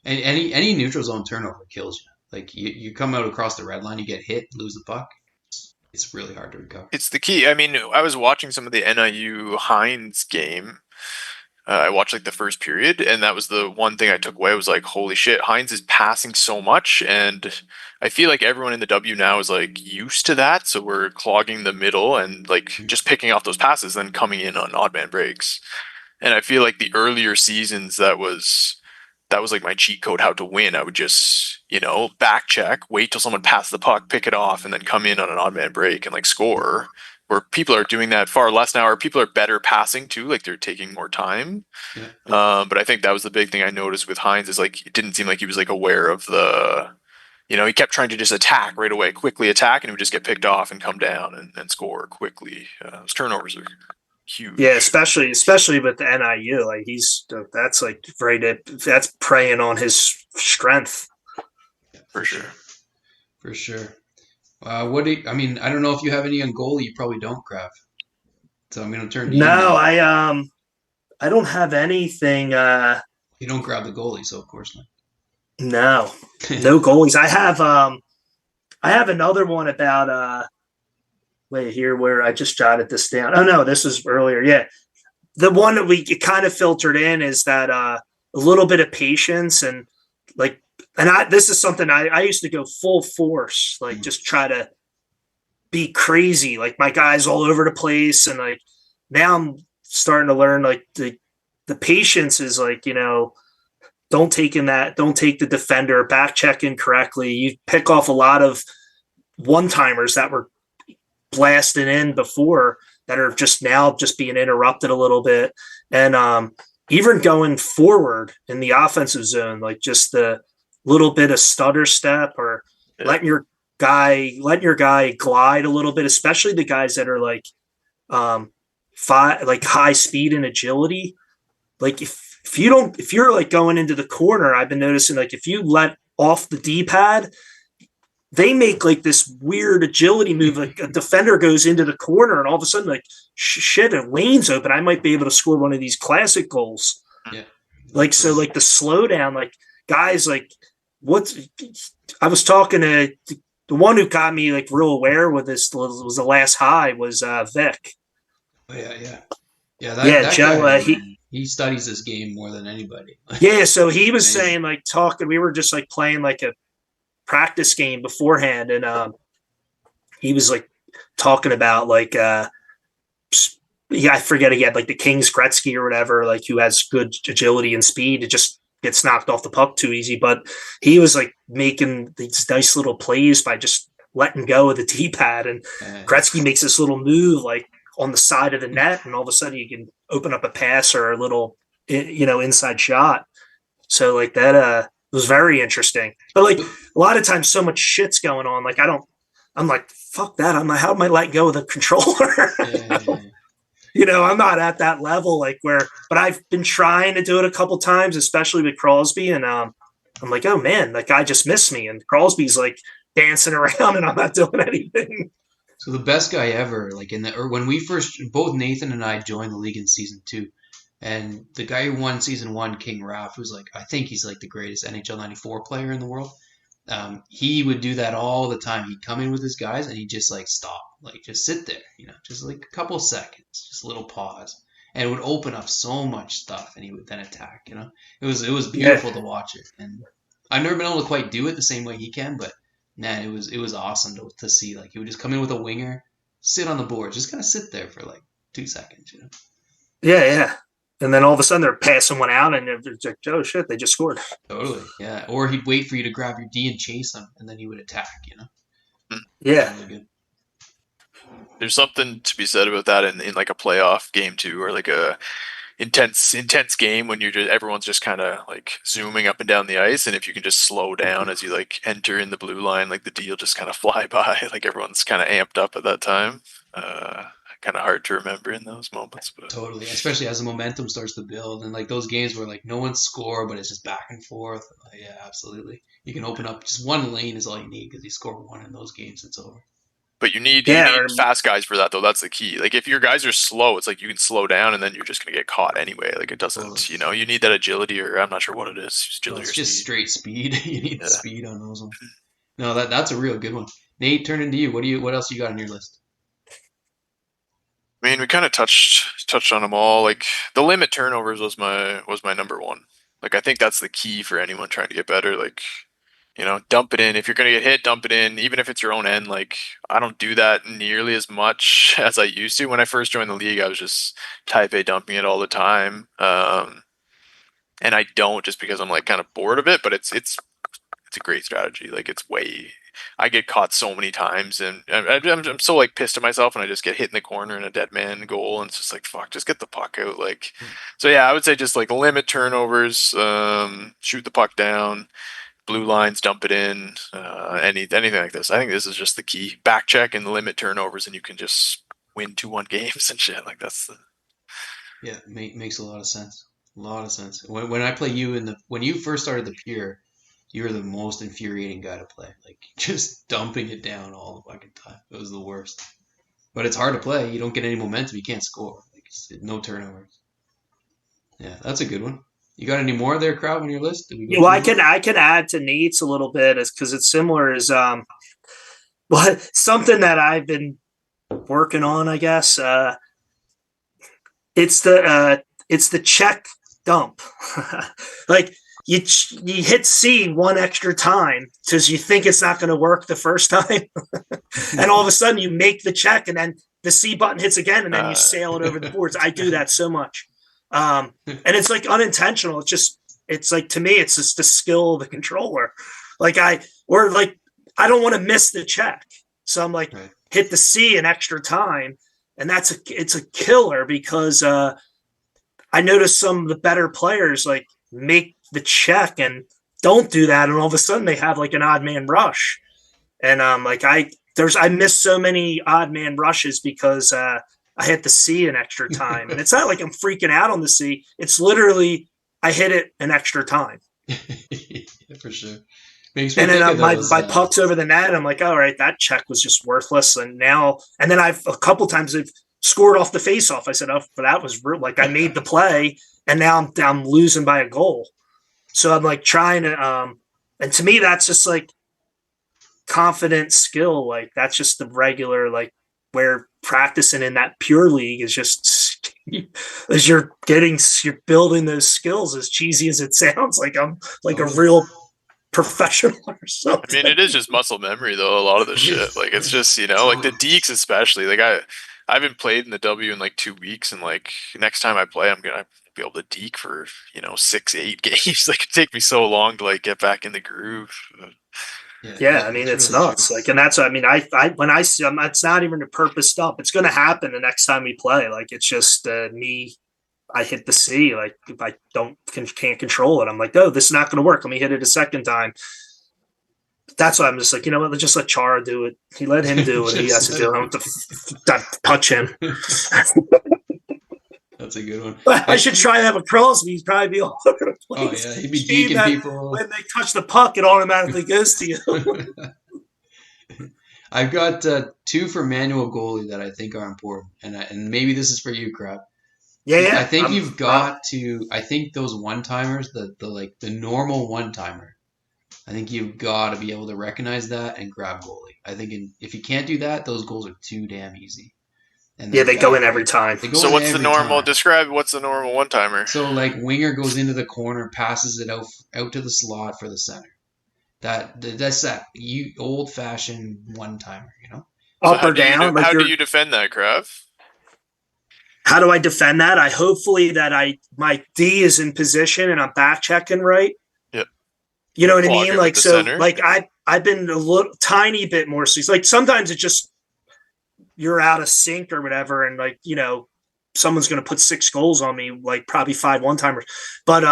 And any neutral zone turnover kills you. Like you come out across the red line, you get hit, lose the puck. It's really hard to recover. It's the key. I mean, I was watching some of the NIU Hines game. I watched like the first period, and that was the one thing I took away. Was like, holy shit, Hines is passing so much, and I feel like everyone in the W now is like used to that. So we're clogging the middle and like just picking off those passes, then coming in on odd man breaks. And I feel like the earlier seasons that was like my cheat code how to win. I would just, back check, wait till someone passed the puck, pick it off, and then come in on an odd man break and like score. Where people are doing that far less now, or people are better passing too, like they're taking more time. Yeah. But I think that was the big thing I noticed with Hines is like it didn't seem like he was like aware of he kept trying to just attack right away, quickly attack, and he would just get picked off and come down and score quickly. His turnovers are Yeah, huge. especially with the NIU, like that's like that's preying on his strength. For sure. For sure. I mean, I don't know if you have any on goalie. You probably don't, Krav. So I'm gonna turn to you No, now. I don't have anything. You don't grab the goalie, so of course not. No, no goalies. I have another one about wait here where I just jotted this down. Oh no, this was earlier. Yeah, the one that we kind of filtered in is that a little bit of patience and like, and this is something I used to go full force, like just try to be crazy, like my guys all over the place, and like now I'm starting to learn like the patience is like don't take the defender back checking correctly. You pick off a lot of one timers that were blasting in before that are just now just being interrupted a little bit. And even going forward in the offensive zone, like just the little bit of stutter step or Yeah. letting your guy glide a little bit, especially the guys that are like like high speed and agility. Like if you're like going into the corner, I've been noticing like if you let off the D pad, they make like this weird agility move. Like a defender goes into the corner, and all of a sudden, like shit, a lane's open. I might be able to score one of these classic goals. Yeah. Like so, like the slowdown, like guys, like what's. I was talking to the one who got me like real aware with this was the last high was Vic. Oh, yeah. That Yeah, that Joe. guy, He man, he studies this game more than anybody. yeah. So he was Amazing. saying like talking. We were just like playing like a practice game beforehand, and he was like talking about like yeah, I forget he had like the King's Gretzky or whatever, like who has good agility and speed. It just gets knocked off the puck too easy. But he was like making these nice little plays by just letting go of the D pad. And Gretzky makes this little move like on the side of the net, and all of a sudden you can open up a pass or a little inside shot. So like that was very interesting. But like a lot of times so much shit's going on. Like I'm like, fuck that. I'm like, how am I let go of the controller? I'm not at that level, like but I've been trying to do it a couple times, especially with Crosby. And I'm like, oh man, that guy just missed me. And Crosby's like dancing around and I'm not doing anything. So the best guy ever, like when we first, both Nathan and I joined the league in season 2, and the guy who won season 1, King Ralph, who's like, I think he's like the greatest NHL '94 player in the world. He would do that all the time. He'd come in with his guys and he'd just like stop, like just sit there, just like a couple seconds, just a little pause, and it would open up so much stuff, and he would then attack. It was beautiful to watch it, and I've never been able to quite do it the same way he can, but man, it was awesome to see. Like he would just come in with a winger, sit on the board, just kind of sit there for like 2 seconds. Yeah, And then all of a sudden they're passing one out, and it's like, oh shit, they just scored. Totally, yeah. Or he'd wait for you to grab your D and chase him, and then he would attack. It's Yeah, really good. There's something to be said about that in like a playoff game too, or like a intense game when you're just everyone's just kind of like zooming up and down the ice, and if you can just slow down as you like enter in the blue line, like the deal just kind of fly by, like everyone's kind of amped up at that time. Kind of hard to remember in those moments, but Totally, especially as the momentum starts to build, and like those games where like no one score, but it's just back and forth. Yeah, absolutely. You can open up just one lane is all you need because you score one in those games, it's over. but you yeah. need fast guys for that though. That's the key. Like if your guys are slow, it's like you can slow down and then you're just gonna get caught anyway. Like it Totally. doesn't, you need that agility, or I'm not sure what it is, No, agility it's or just speed. straight speed. You need Yeah. speed on those ones. No, that's a real good one. Nate, turn into you. What else you got on your list? I mean, we kind of touched on them all. Like the limit turnovers was my number one. Like I think that's the key for anyone trying to get better. Like dump it in. If you're gonna get hit, dump it in, even if it's your own end. Like I don't do that nearly as much as I used to. When I first joined the league, I was just type A dumping it all the time. And I don't just because I'm like kind of bored of it. But it's a great strategy. Like it's way. I get caught so many times, and I'm so like pissed at myself, and I just get hit in the corner in a dead man goal, and it's just like fuck, just get the puck out. Like, so yeah, I would say just like limit turnovers, shoot the puck down, blue lines, dump it in, anything like this. I think this is just the key. Back check and limit turnovers, and you can just win 2-1 games and shit. Like that's the Yeah, makes a lot of sense. A lot of sense. When I play you when you first started the Pure, you were the most infuriating guy to play. Like just dumping it down all the fucking time. It was the worst. But it's hard to play. You don't get any momentum. You can't score. Like no turnovers. Yeah, that's a good one. You got any more there, Krav, on your list? Did we go Well, too I long? can add to Nate's a little bit because it's similar as well, something that I've been working on, I guess. It's the check dump. Like you hit C one extra time because you think it's not going to work the first time, and all of a sudden you make the check, and then the C button hits again, and then you sail it over the boards. I do that so much, and it's like unintentional. It's like to me, it's just the skill of the controller. Like I don't want to miss the check, so I'm like Right. hit the C an extra time, and it's a killer because I noticed some of the better players like make the check and don't do that, and all of a sudden they have like an odd man rush, and like I missed so many odd man rushes because I hit the C an extra time, and it's not like I'm freaking out on the C. It's literally I hit it an extra time, Yeah, for sure. Makes me and then think of those. my puck's over the net. I'm like, all right, that check was just worthless, and then I've a couple times I've scored off the faceoff. I said, oh, but that was real. Like I made the play, and now I'm losing by a goal. So I'm like trying to, and to me that's just like confident skill. Like that's just the regular like where practicing in that pure league is just as you're building those skills. As cheesy as it sounds, like I'm like a Totally. real professional or I mean, something. it is just muscle memory though. A lot of the It shit, is. like it's just like the Totally. deeks especially. Like I haven't played in the W in like 2 weeks, and like next time I play, I'm gonna be able to deke for 6, 8 games. Like it take me so long to like get back in the groove. Yeah, Yeah, I mean it's it's really true. nuts. Like, and that's I mean I when I see it's not even a purpose dump. It's going to happen the next time we play. Like it's just me. I hit the C. Like if I can't control it, I'm like, oh, this is not going to work. Let me hit it a second time. That's why I'm just like, you know what? Let's just let Chara do it. He let him do what he has Just to let do. him I don't have to touch him. That's a good one. I should try that with Crosby. He'd probably be all over the Oh place. yeah, he'd be Being deking that people. when they touch the puck, it automatically goes to you. I've got two for manual goalie that I think are important, and maybe this is for you, Crab. Yeah, I yeah. think you've got to. I think those one timers, the normal one timer. I think you've got to be able to recognize that and grab goalie. I think if you can't do that, those goals are too damn easy, and Yeah, they've they go in got every time. they go So in what's the every normal? time. Describe what's the normal one timer. So like winger goes into the corner, passes it out to the slot for the center. That's that you old fashioned one timer. So Up or down, like how do you're you defend that, Krav? how do I defend that? I hopefully that my D is in position and I'm back checking right. Yep. You know what I Clog mean? it with Like the so, center. like I've been a little tiny bit more. So like sometimes it's just you're out of sync or whatever, and like someone's gonna put 6 goals on me, like probably 5 1-timers. But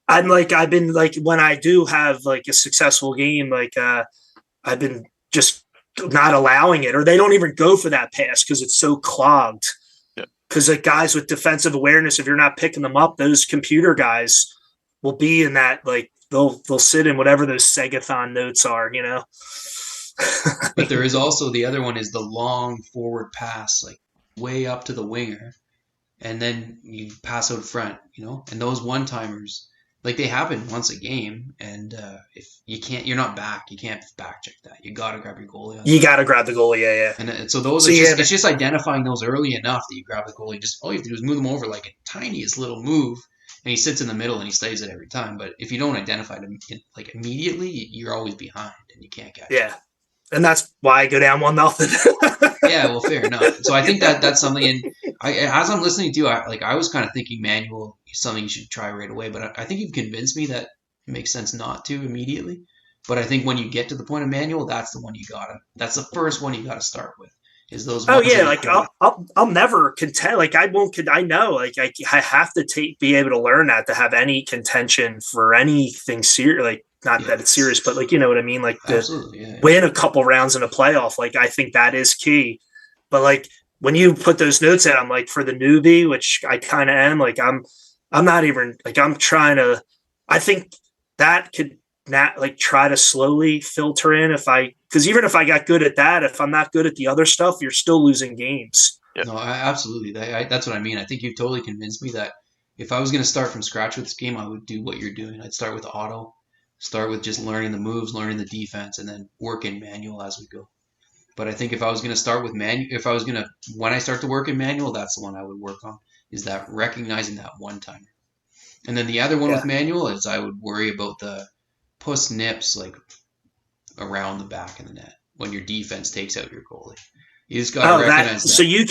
I've been like when I do have like a successful game, like I've been just not allowing it, or they don't even go for that pass because it's so clogged. Yep. Because like guys with defensive awareness, if you're not picking them up, those computer guys will be in that like they'll sit in whatever those Segathon notes are. But there is also the other one is the long forward pass, like way up to the winger, and then you pass out front, and those one timers, like they happen once a game, and if you can't, you're not back, you can't back check that. You gotta grab your goalie on You that. got to grab the goalie, yeah. And so those So are yeah, just it's just identifying those early enough that you grab the goalie. Just all you have to do is move them over like a tiniest little move, and he sits in the middle and he stays it every time. But if you don't identify them like immediately, you're always behind and you can't catch it. yeah, and that's why I go down 1-0. Yeah, well, fair enough. So I think that's something. And as I'm listening to you, I was kind of thinking manual is something you should try right away. But I think you've convinced me that it makes sense not to immediately. But I think when you get to the point of manual, that's the one you gotta. That's the first one you gotta start with. Is those Oh ones yeah, that you like play. I'll never contend. Like I won't. I know. Like I have to be able to learn that to have any contention for anything serious. Like not Yeah, that it's serious, but like you know what I mean. Like to absolutely. Yeah, yeah. win a couple rounds in a playoff. Like I think that is key. But like when you put those notes in, I'm like for the newbie, which I kind of am. Like I'm not even like I'm trying to. I think that could not like try to slowly filter in if I because even if I got good at that, if I'm not good at the other stuff, you're still losing games. Yep. No, absolutely. That's what I mean. I think you've totally convinced me that if I was going to start from scratch with this game, I would do what you're doing. I'd start with auto, start with just learning the moves, learning the defense, and then work in manual as we go. But I think if I was going to start with manual, if I was going to, when I start to work in manual, that's the one I would work on, is that recognizing that one timer. And then the other one with Yeah. manual is I would worry about the puss nips like around the back of the net when your defense takes out your goalie. You just got to Oh, that recognize so that. you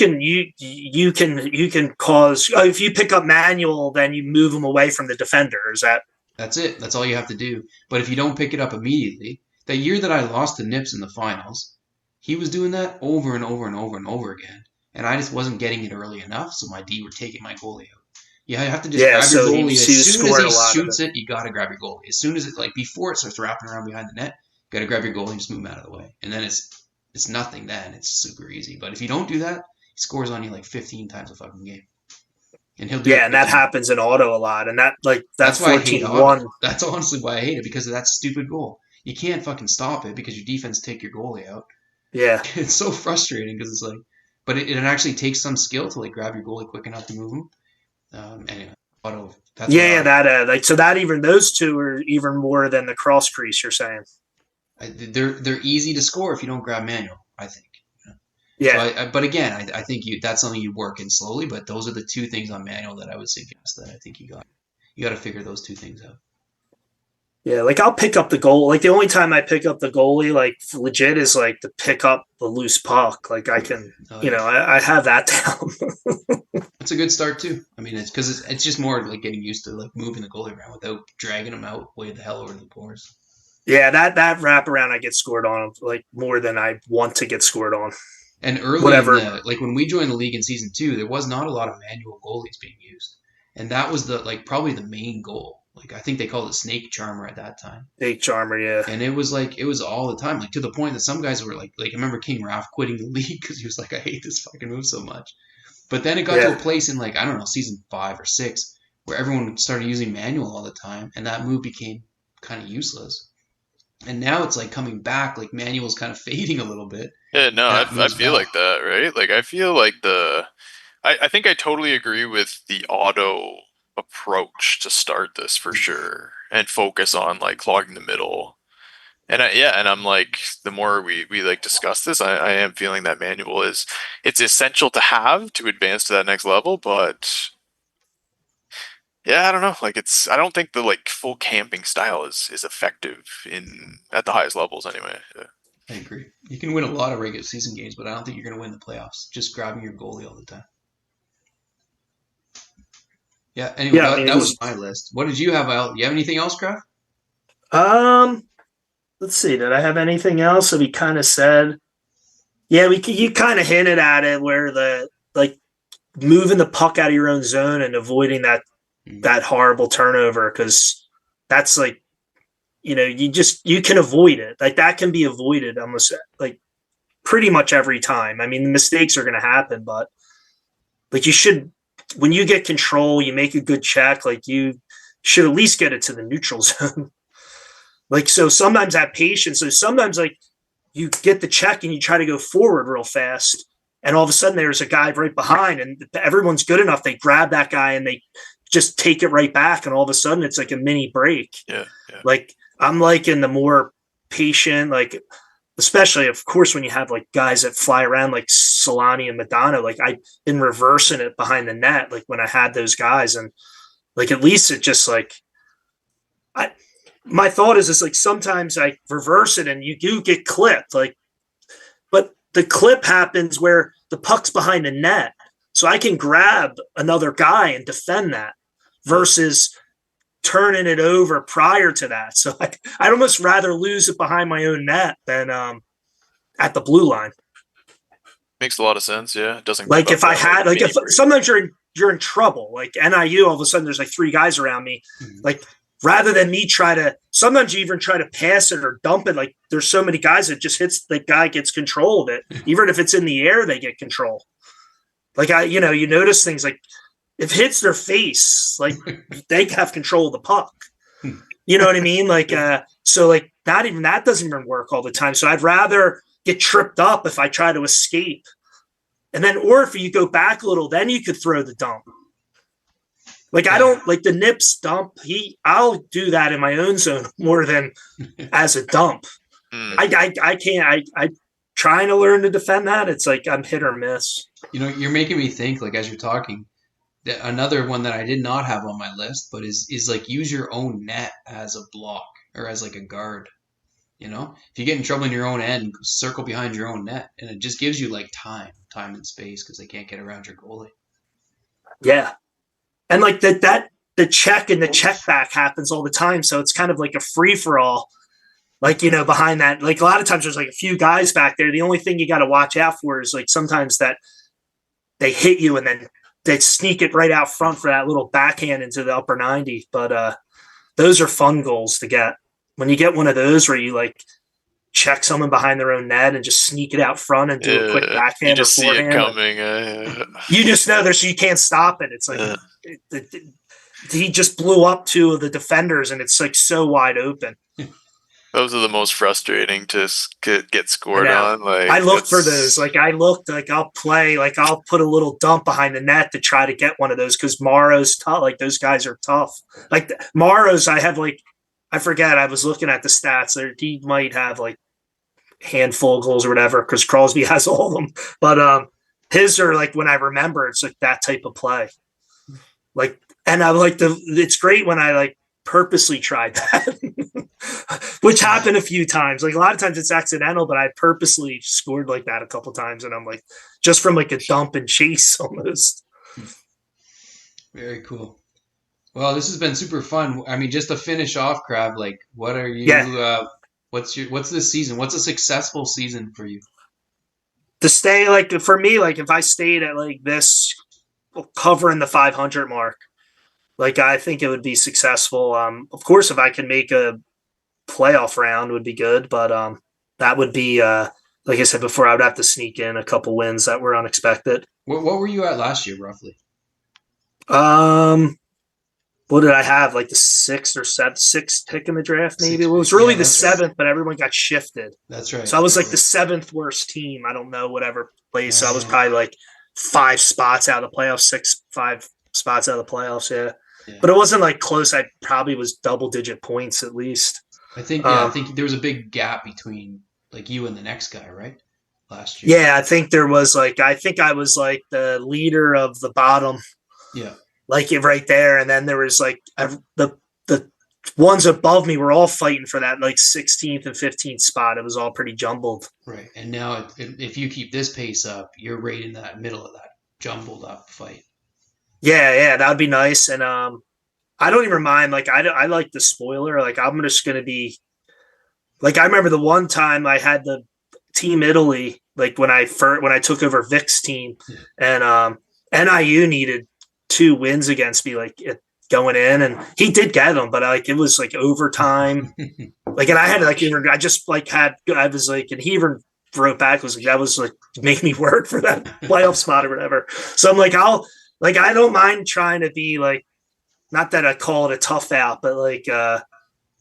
can cause if you pick up manual, then you move them away from the defender. Is that That's it. That's all you have to do. But if you don't pick it up immediately, that year that I lost to Nips in the finals, he was doing that over and over and over and over again. And I just wasn't getting it early enough, so my D were taking my goalie out. You have to just yeah? grab your So goalie he as was soon as scoring he a lot of it. shoots it. You got to grab your goalie as soon as it like before it starts wrapping around behind the net. You got to grab your goalie and just move him out of the way, and then it's nothing. Then it's super easy. But if you don't do that, he scores on you like 15 times a fucking game, and he'll do it Yeah, and quick that too. happens in auto a lot, and that That's why I hate 14-1. auto. That's honestly why I hate it because of that stupid goal. You can't fucking stop it because your defense take your goalie out. Yeah, It's so frustrating because it's like, but it actually takes some skill to like grab your goalie quick enough to move him. Anyway, auto. That's why yeah, auto. that like so that even those two are even more than the cross crease. You're saying, They're easy to score if you don't grab manual. I think. So yeah, but again, I think that's something you work in slowly. But those are the two things on manual that I would suggest that I think you got to figure those two things out. yeah. Like I'll pick up the goal. Like the only time I pick up the goalie, like legit, is like to pick up the loose puck. Like I can, Oh yeah. I have that down. That's a good start too. I mean, it's because it's just more like getting used to like moving the goalie around without dragging him out way the hell over the boards. Yeah, that wraparound I get scored on like more than I want to get scored on. And early in Whatever. the like when we joined the league in season 2, there was not a lot of manual goalies being used, and that was the like probably the main goal. Like I think they called it snake charmer at that time, Big charmer, yeah. and it was all the time, like to the point that some guys were like I remember King Ralph quitting the league because he was like I hate this fucking move so much. But then it got to a Yeah. place in like I don't know season 5 or 6 where everyone started using manual all the time, and that move became kind of useless. And now it's like coming back, like manual's kind of fading a little bit, Yeah, no, and that I moves feel back. like that, right? Like I feel like I think I totally agree with the auto approach to start this for sure and focus on like clogging the middle. And I'm like, the more we like discuss this, I am feeling that manual is it's essential to have to advance to that next level, but yeah, I don't know. Like I don't think the like full camping style is effective in at the highest levels anyway. Yeah. I agree. You can win a lot of regular season games, but I don't think you're going to win the playoffs just grabbing your goalie all the time. Yeah. Anyway, Yeah, I mean, that was my list. What did you have, Al? You have anything else, Krav? um, let's see. Did I have anything else that we kind of said? Yeah, you kind of hinted at it where the like moving the puck out of your own zone and avoiding that horrible turnover because that's like you can avoid it. Like that can be avoided almost like pretty much every time. I mean, the mistakes are going to happen, but like you should when you get control, you make a good check. Like you should at least get it to the neutral zone. Like so, sometimes that patience. So sometimes like you get the check and you try to go forward real fast, and all of a sudden there's a guy right behind, and everyone's good enough. They grab that guy and they just take it right back, and all of a sudden it's like a mini break. Yeah, yeah. Like I'm liking the more patient, like especially of course when you have like guys that fly around like Solani and Madonna. Like I've been reversing it behind the net, like when I had those guys, and like at least it just like I my thought is like sometimes I reverse it and you do get clipped, like, but the clip happens where the puck's behind the net. So I can grab another guy and defend that versus turning it over prior to that. So I'd almost rather lose it behind my own net than at the blue line. Makes a lot of sense. Yeah, it doesn't like if I had like if sometimes you're in trouble. Like NIU, all of a sudden there's like three guys around me. Like rather than me try to, sometimes you even try to pass it or dump it. Like there's so many guys that just hits the guy gets control of it. Even if it's in the air, they get control. Like you notice things like if it hits their face, like they have control of the puck. You know what I mean? Like so like not even that doesn't even work all the time. So I'd rather get tripped up if I try to escape. And then, or if you go back a little, then you could throw the dump. Like I don't like the Nips dump. I'll do that in my own zone more than as a dump. I can't. I trying to learn to defend that. It's like I'm hit or miss. You're making me think. Like as you're talking, that another one that I did not have on my list, but is like use your own net as a block or as like a guard. If you get in trouble in your own end, circle behind your own net, and it just gives you like time and space because they can't get around your goalie. Yeah. And like the check and the check back happens all the time. So it's kind of like a free for all, like, behind that. Like a lot of times there's like a few guys back there. The only thing you got to watch out for is like sometimes that they hit you and then they sneak it right out front for that little backhand into the upper 90. But those are fun goals to get. When you get one of those where you like check someone behind their own net and just sneak it out front and do a quick backhand you just or forehand. See it coming. You just know there's you can't stop it. It's like he just blew up two of the defenders and it's like so wide open. Those are the most frustrating to get scored on. Like I look for those. Like I looked, like I'll play, like I'll put a little dump behind the net to try to get one of those because Morrow's tough. Like those guys are tough. Like Morrow's, I have like I forget. I was looking at the stats. He might have like handful of goals or whatever because Crosby has all of them. But his are like when I remember, it's like that type of play. Like, and I like it's great when I like purposely tried that, which happened a few times. Like a lot of times it's accidental, but I purposely scored like that a couple times, and I'm like just from like a dump and chase almost. Very cool. Well, this has been super fun. I mean, just to finish off, Krav, like, what are you? Yeah. What's this season? What's a successful season for you? To stay like for me, like if I stayed at like this, covering the 500 mark, like I think it would be successful. Of course, if I can make a playoff round, would be good, but that would be like I said before, I would have to sneak in a couple wins that were unexpected. What were you at last year, roughly? What did I have? Like the sixth pick in the draft, maybe? Well, it was really the seventh, right. But everyone got shifted. That's right. So I was like the seventh worst team. I don't know, whatever place. So I was probably like 5 spots out of the playoffs, 5 spots out of the playoffs. Yeah. But it wasn't like close. I probably was double-digit points at least. I think there was a big gap between like you and the next guy, right? Last year. Yeah, I think there was like I was like the leader of the bottom. Yeah. Like it right there, and then there was like the ones above me were all fighting for that like 16th and 15th spot. It was all pretty jumbled. Right. And now, if you keep this pace up, you're right in that middle of that jumbled up fight. Yeah, that would be nice. And I don't even mind. Like I like the spoiler. Like I'm just gonna be like I remember the one time I had the Team Italy like when I took over Vic's team, and NIU needed 2 wins against me like going in, and he did get them, but like it was like overtime. Like, and I had like I just like had I was like, and he even wrote back was like that was like make me work for that playoff spot or whatever. So I'm like I don't mind trying to be like not that I call it a tough out, but like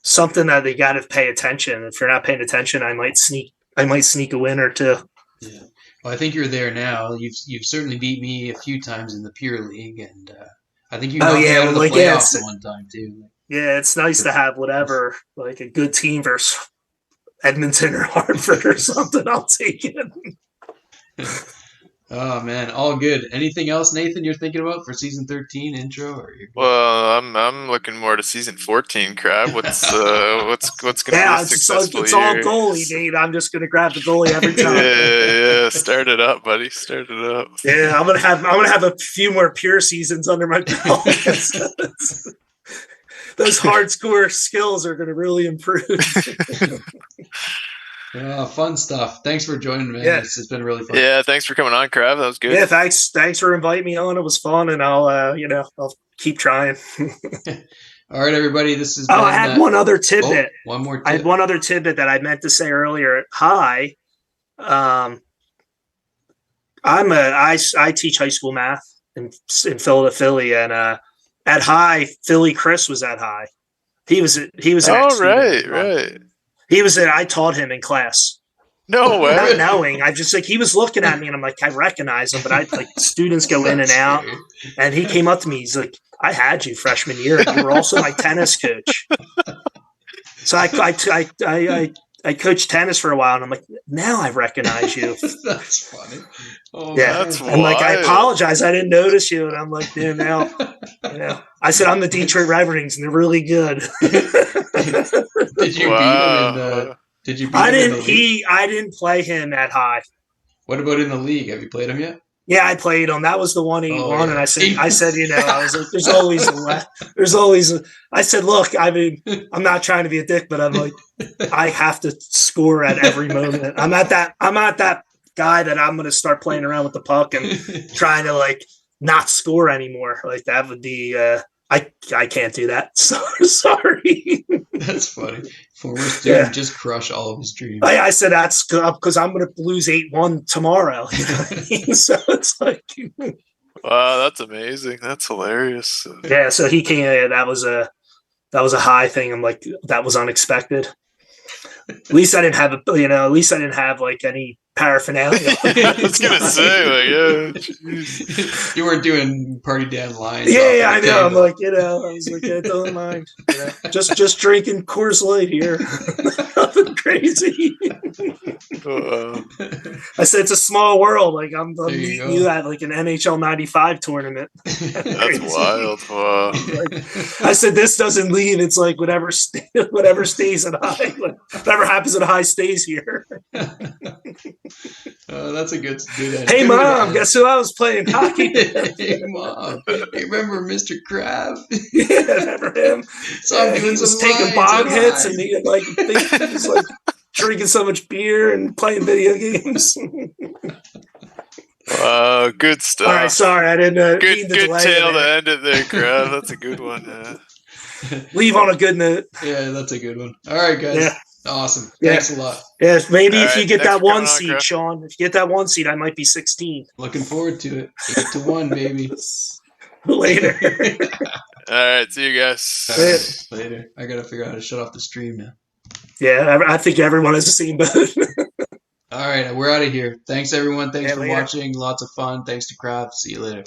something that they got to pay attention. If you're not paying attention, I might sneak a win or two. Yeah. Well, I think you're there now. You've certainly beat me a few times in the Pure League, and I think you knocked me out of the playoffs at one time too. Yeah, it's nice to have whatever like a good team versus Edmonton or Hartford or something. I'll take it. Oh man, all good. Anything else, Nathan? You're thinking about for season 13 intro? Well, I'm looking more to season 14. Krav, what's gonna be a successful it's year? all goalie, Nate. I'm just gonna grab the goalie every time. Yeah. Start it up, buddy. Start it up. Yeah, I'm gonna have a few more pure seasons under my belt. Those hard score skills are gonna really improve. Fun stuff. Thanks for joining, man. Yeah. It's been really fun. Yeah, thanks for coming on, Krav. That was good. Yeah, thanks for inviting me on. It was fun, and I'll keep trying. All right, everybody. This is. I had one other tidbit. One more. I had one other tidbit that I meant to say earlier. Hi, I teach high school math in Philadelphia, and at High, Philly Chris was at High. He was an right. He was I taught him in class. No way. Not knowing, I just like he was looking at me, and I'm like, I recognize him, but I like students go in and out, and he came up to me. He's like, I had you freshman year. You were also my tennis coach. So I coached tennis for a while, and I'm like, now I recognize you. That's funny. Oh, yeah, that's I'm like, I apologize, I didn't notice you, and I'm like, dude, now, I said I'm the Detroit Red Wings, and they're really good. Did you beat him? Did you beat him in the league? I didn't play him at High. What about in the league? Have you played him yet? Yeah, I played him. That was the one he won, yeah. And I said, I was like, there's always. I said, look, I mean, I'm not trying to be a dick, but I'm like, I have to score at every moment. I'm not that guy that I'm going to start playing around with the puck and trying to like not score anymore. Like that would be. I can't do that. So sorry. That's funny. Former student just crush all of his dreams. I said that's because I'm going to lose 8-1 tomorrow. So it's like, wow, that's amazing. That's hilarious. Yeah, so he came. That was a High thing. I'm like, that was unexpected. At least I didn't have At least I didn't have like any paraphernalia. I was gonna say, like, yeah, you weren't doing party down lines. Yeah, I know. I'm like, I was like, I don't mind. Just drinking Coors Light here. Nothing crazy. I said it's a small world. Like I'm meeting you at like an NHL '95 tournament. That's wild. Wow. I said this doesn't leave. It's like whatever stays at High. Whatever happens at High stays here. That's a good Hey, Mom, guess who I was playing hockey with? Hey, Mom. Hey, remember Mr. Krav? Yeah, remember him? So I'm doing some taking bong hits and he was like drinking so much beer and playing video games. Good stuff. All right, sorry, I didn't. Good tale to end it there, Krav. That's a good one. Yeah. Leave on a good note. Yeah, that's a good one. All right, guys. Yeah. Awesome. Yeah. Thanks a lot. Yeah, maybe All if you right, get that one seed, Krav. Sean. If you get that one seed, I might be 16. Looking forward to it. 8-1, baby. Later. All right, see you guys. Right, later. I gotta figure out how to shut off the stream now. Yeah, I think everyone has the same boat. All right, we're out of here. Thanks, everyone. Thanks for later. watching. Lots of fun. Thanks to Krav. See you later.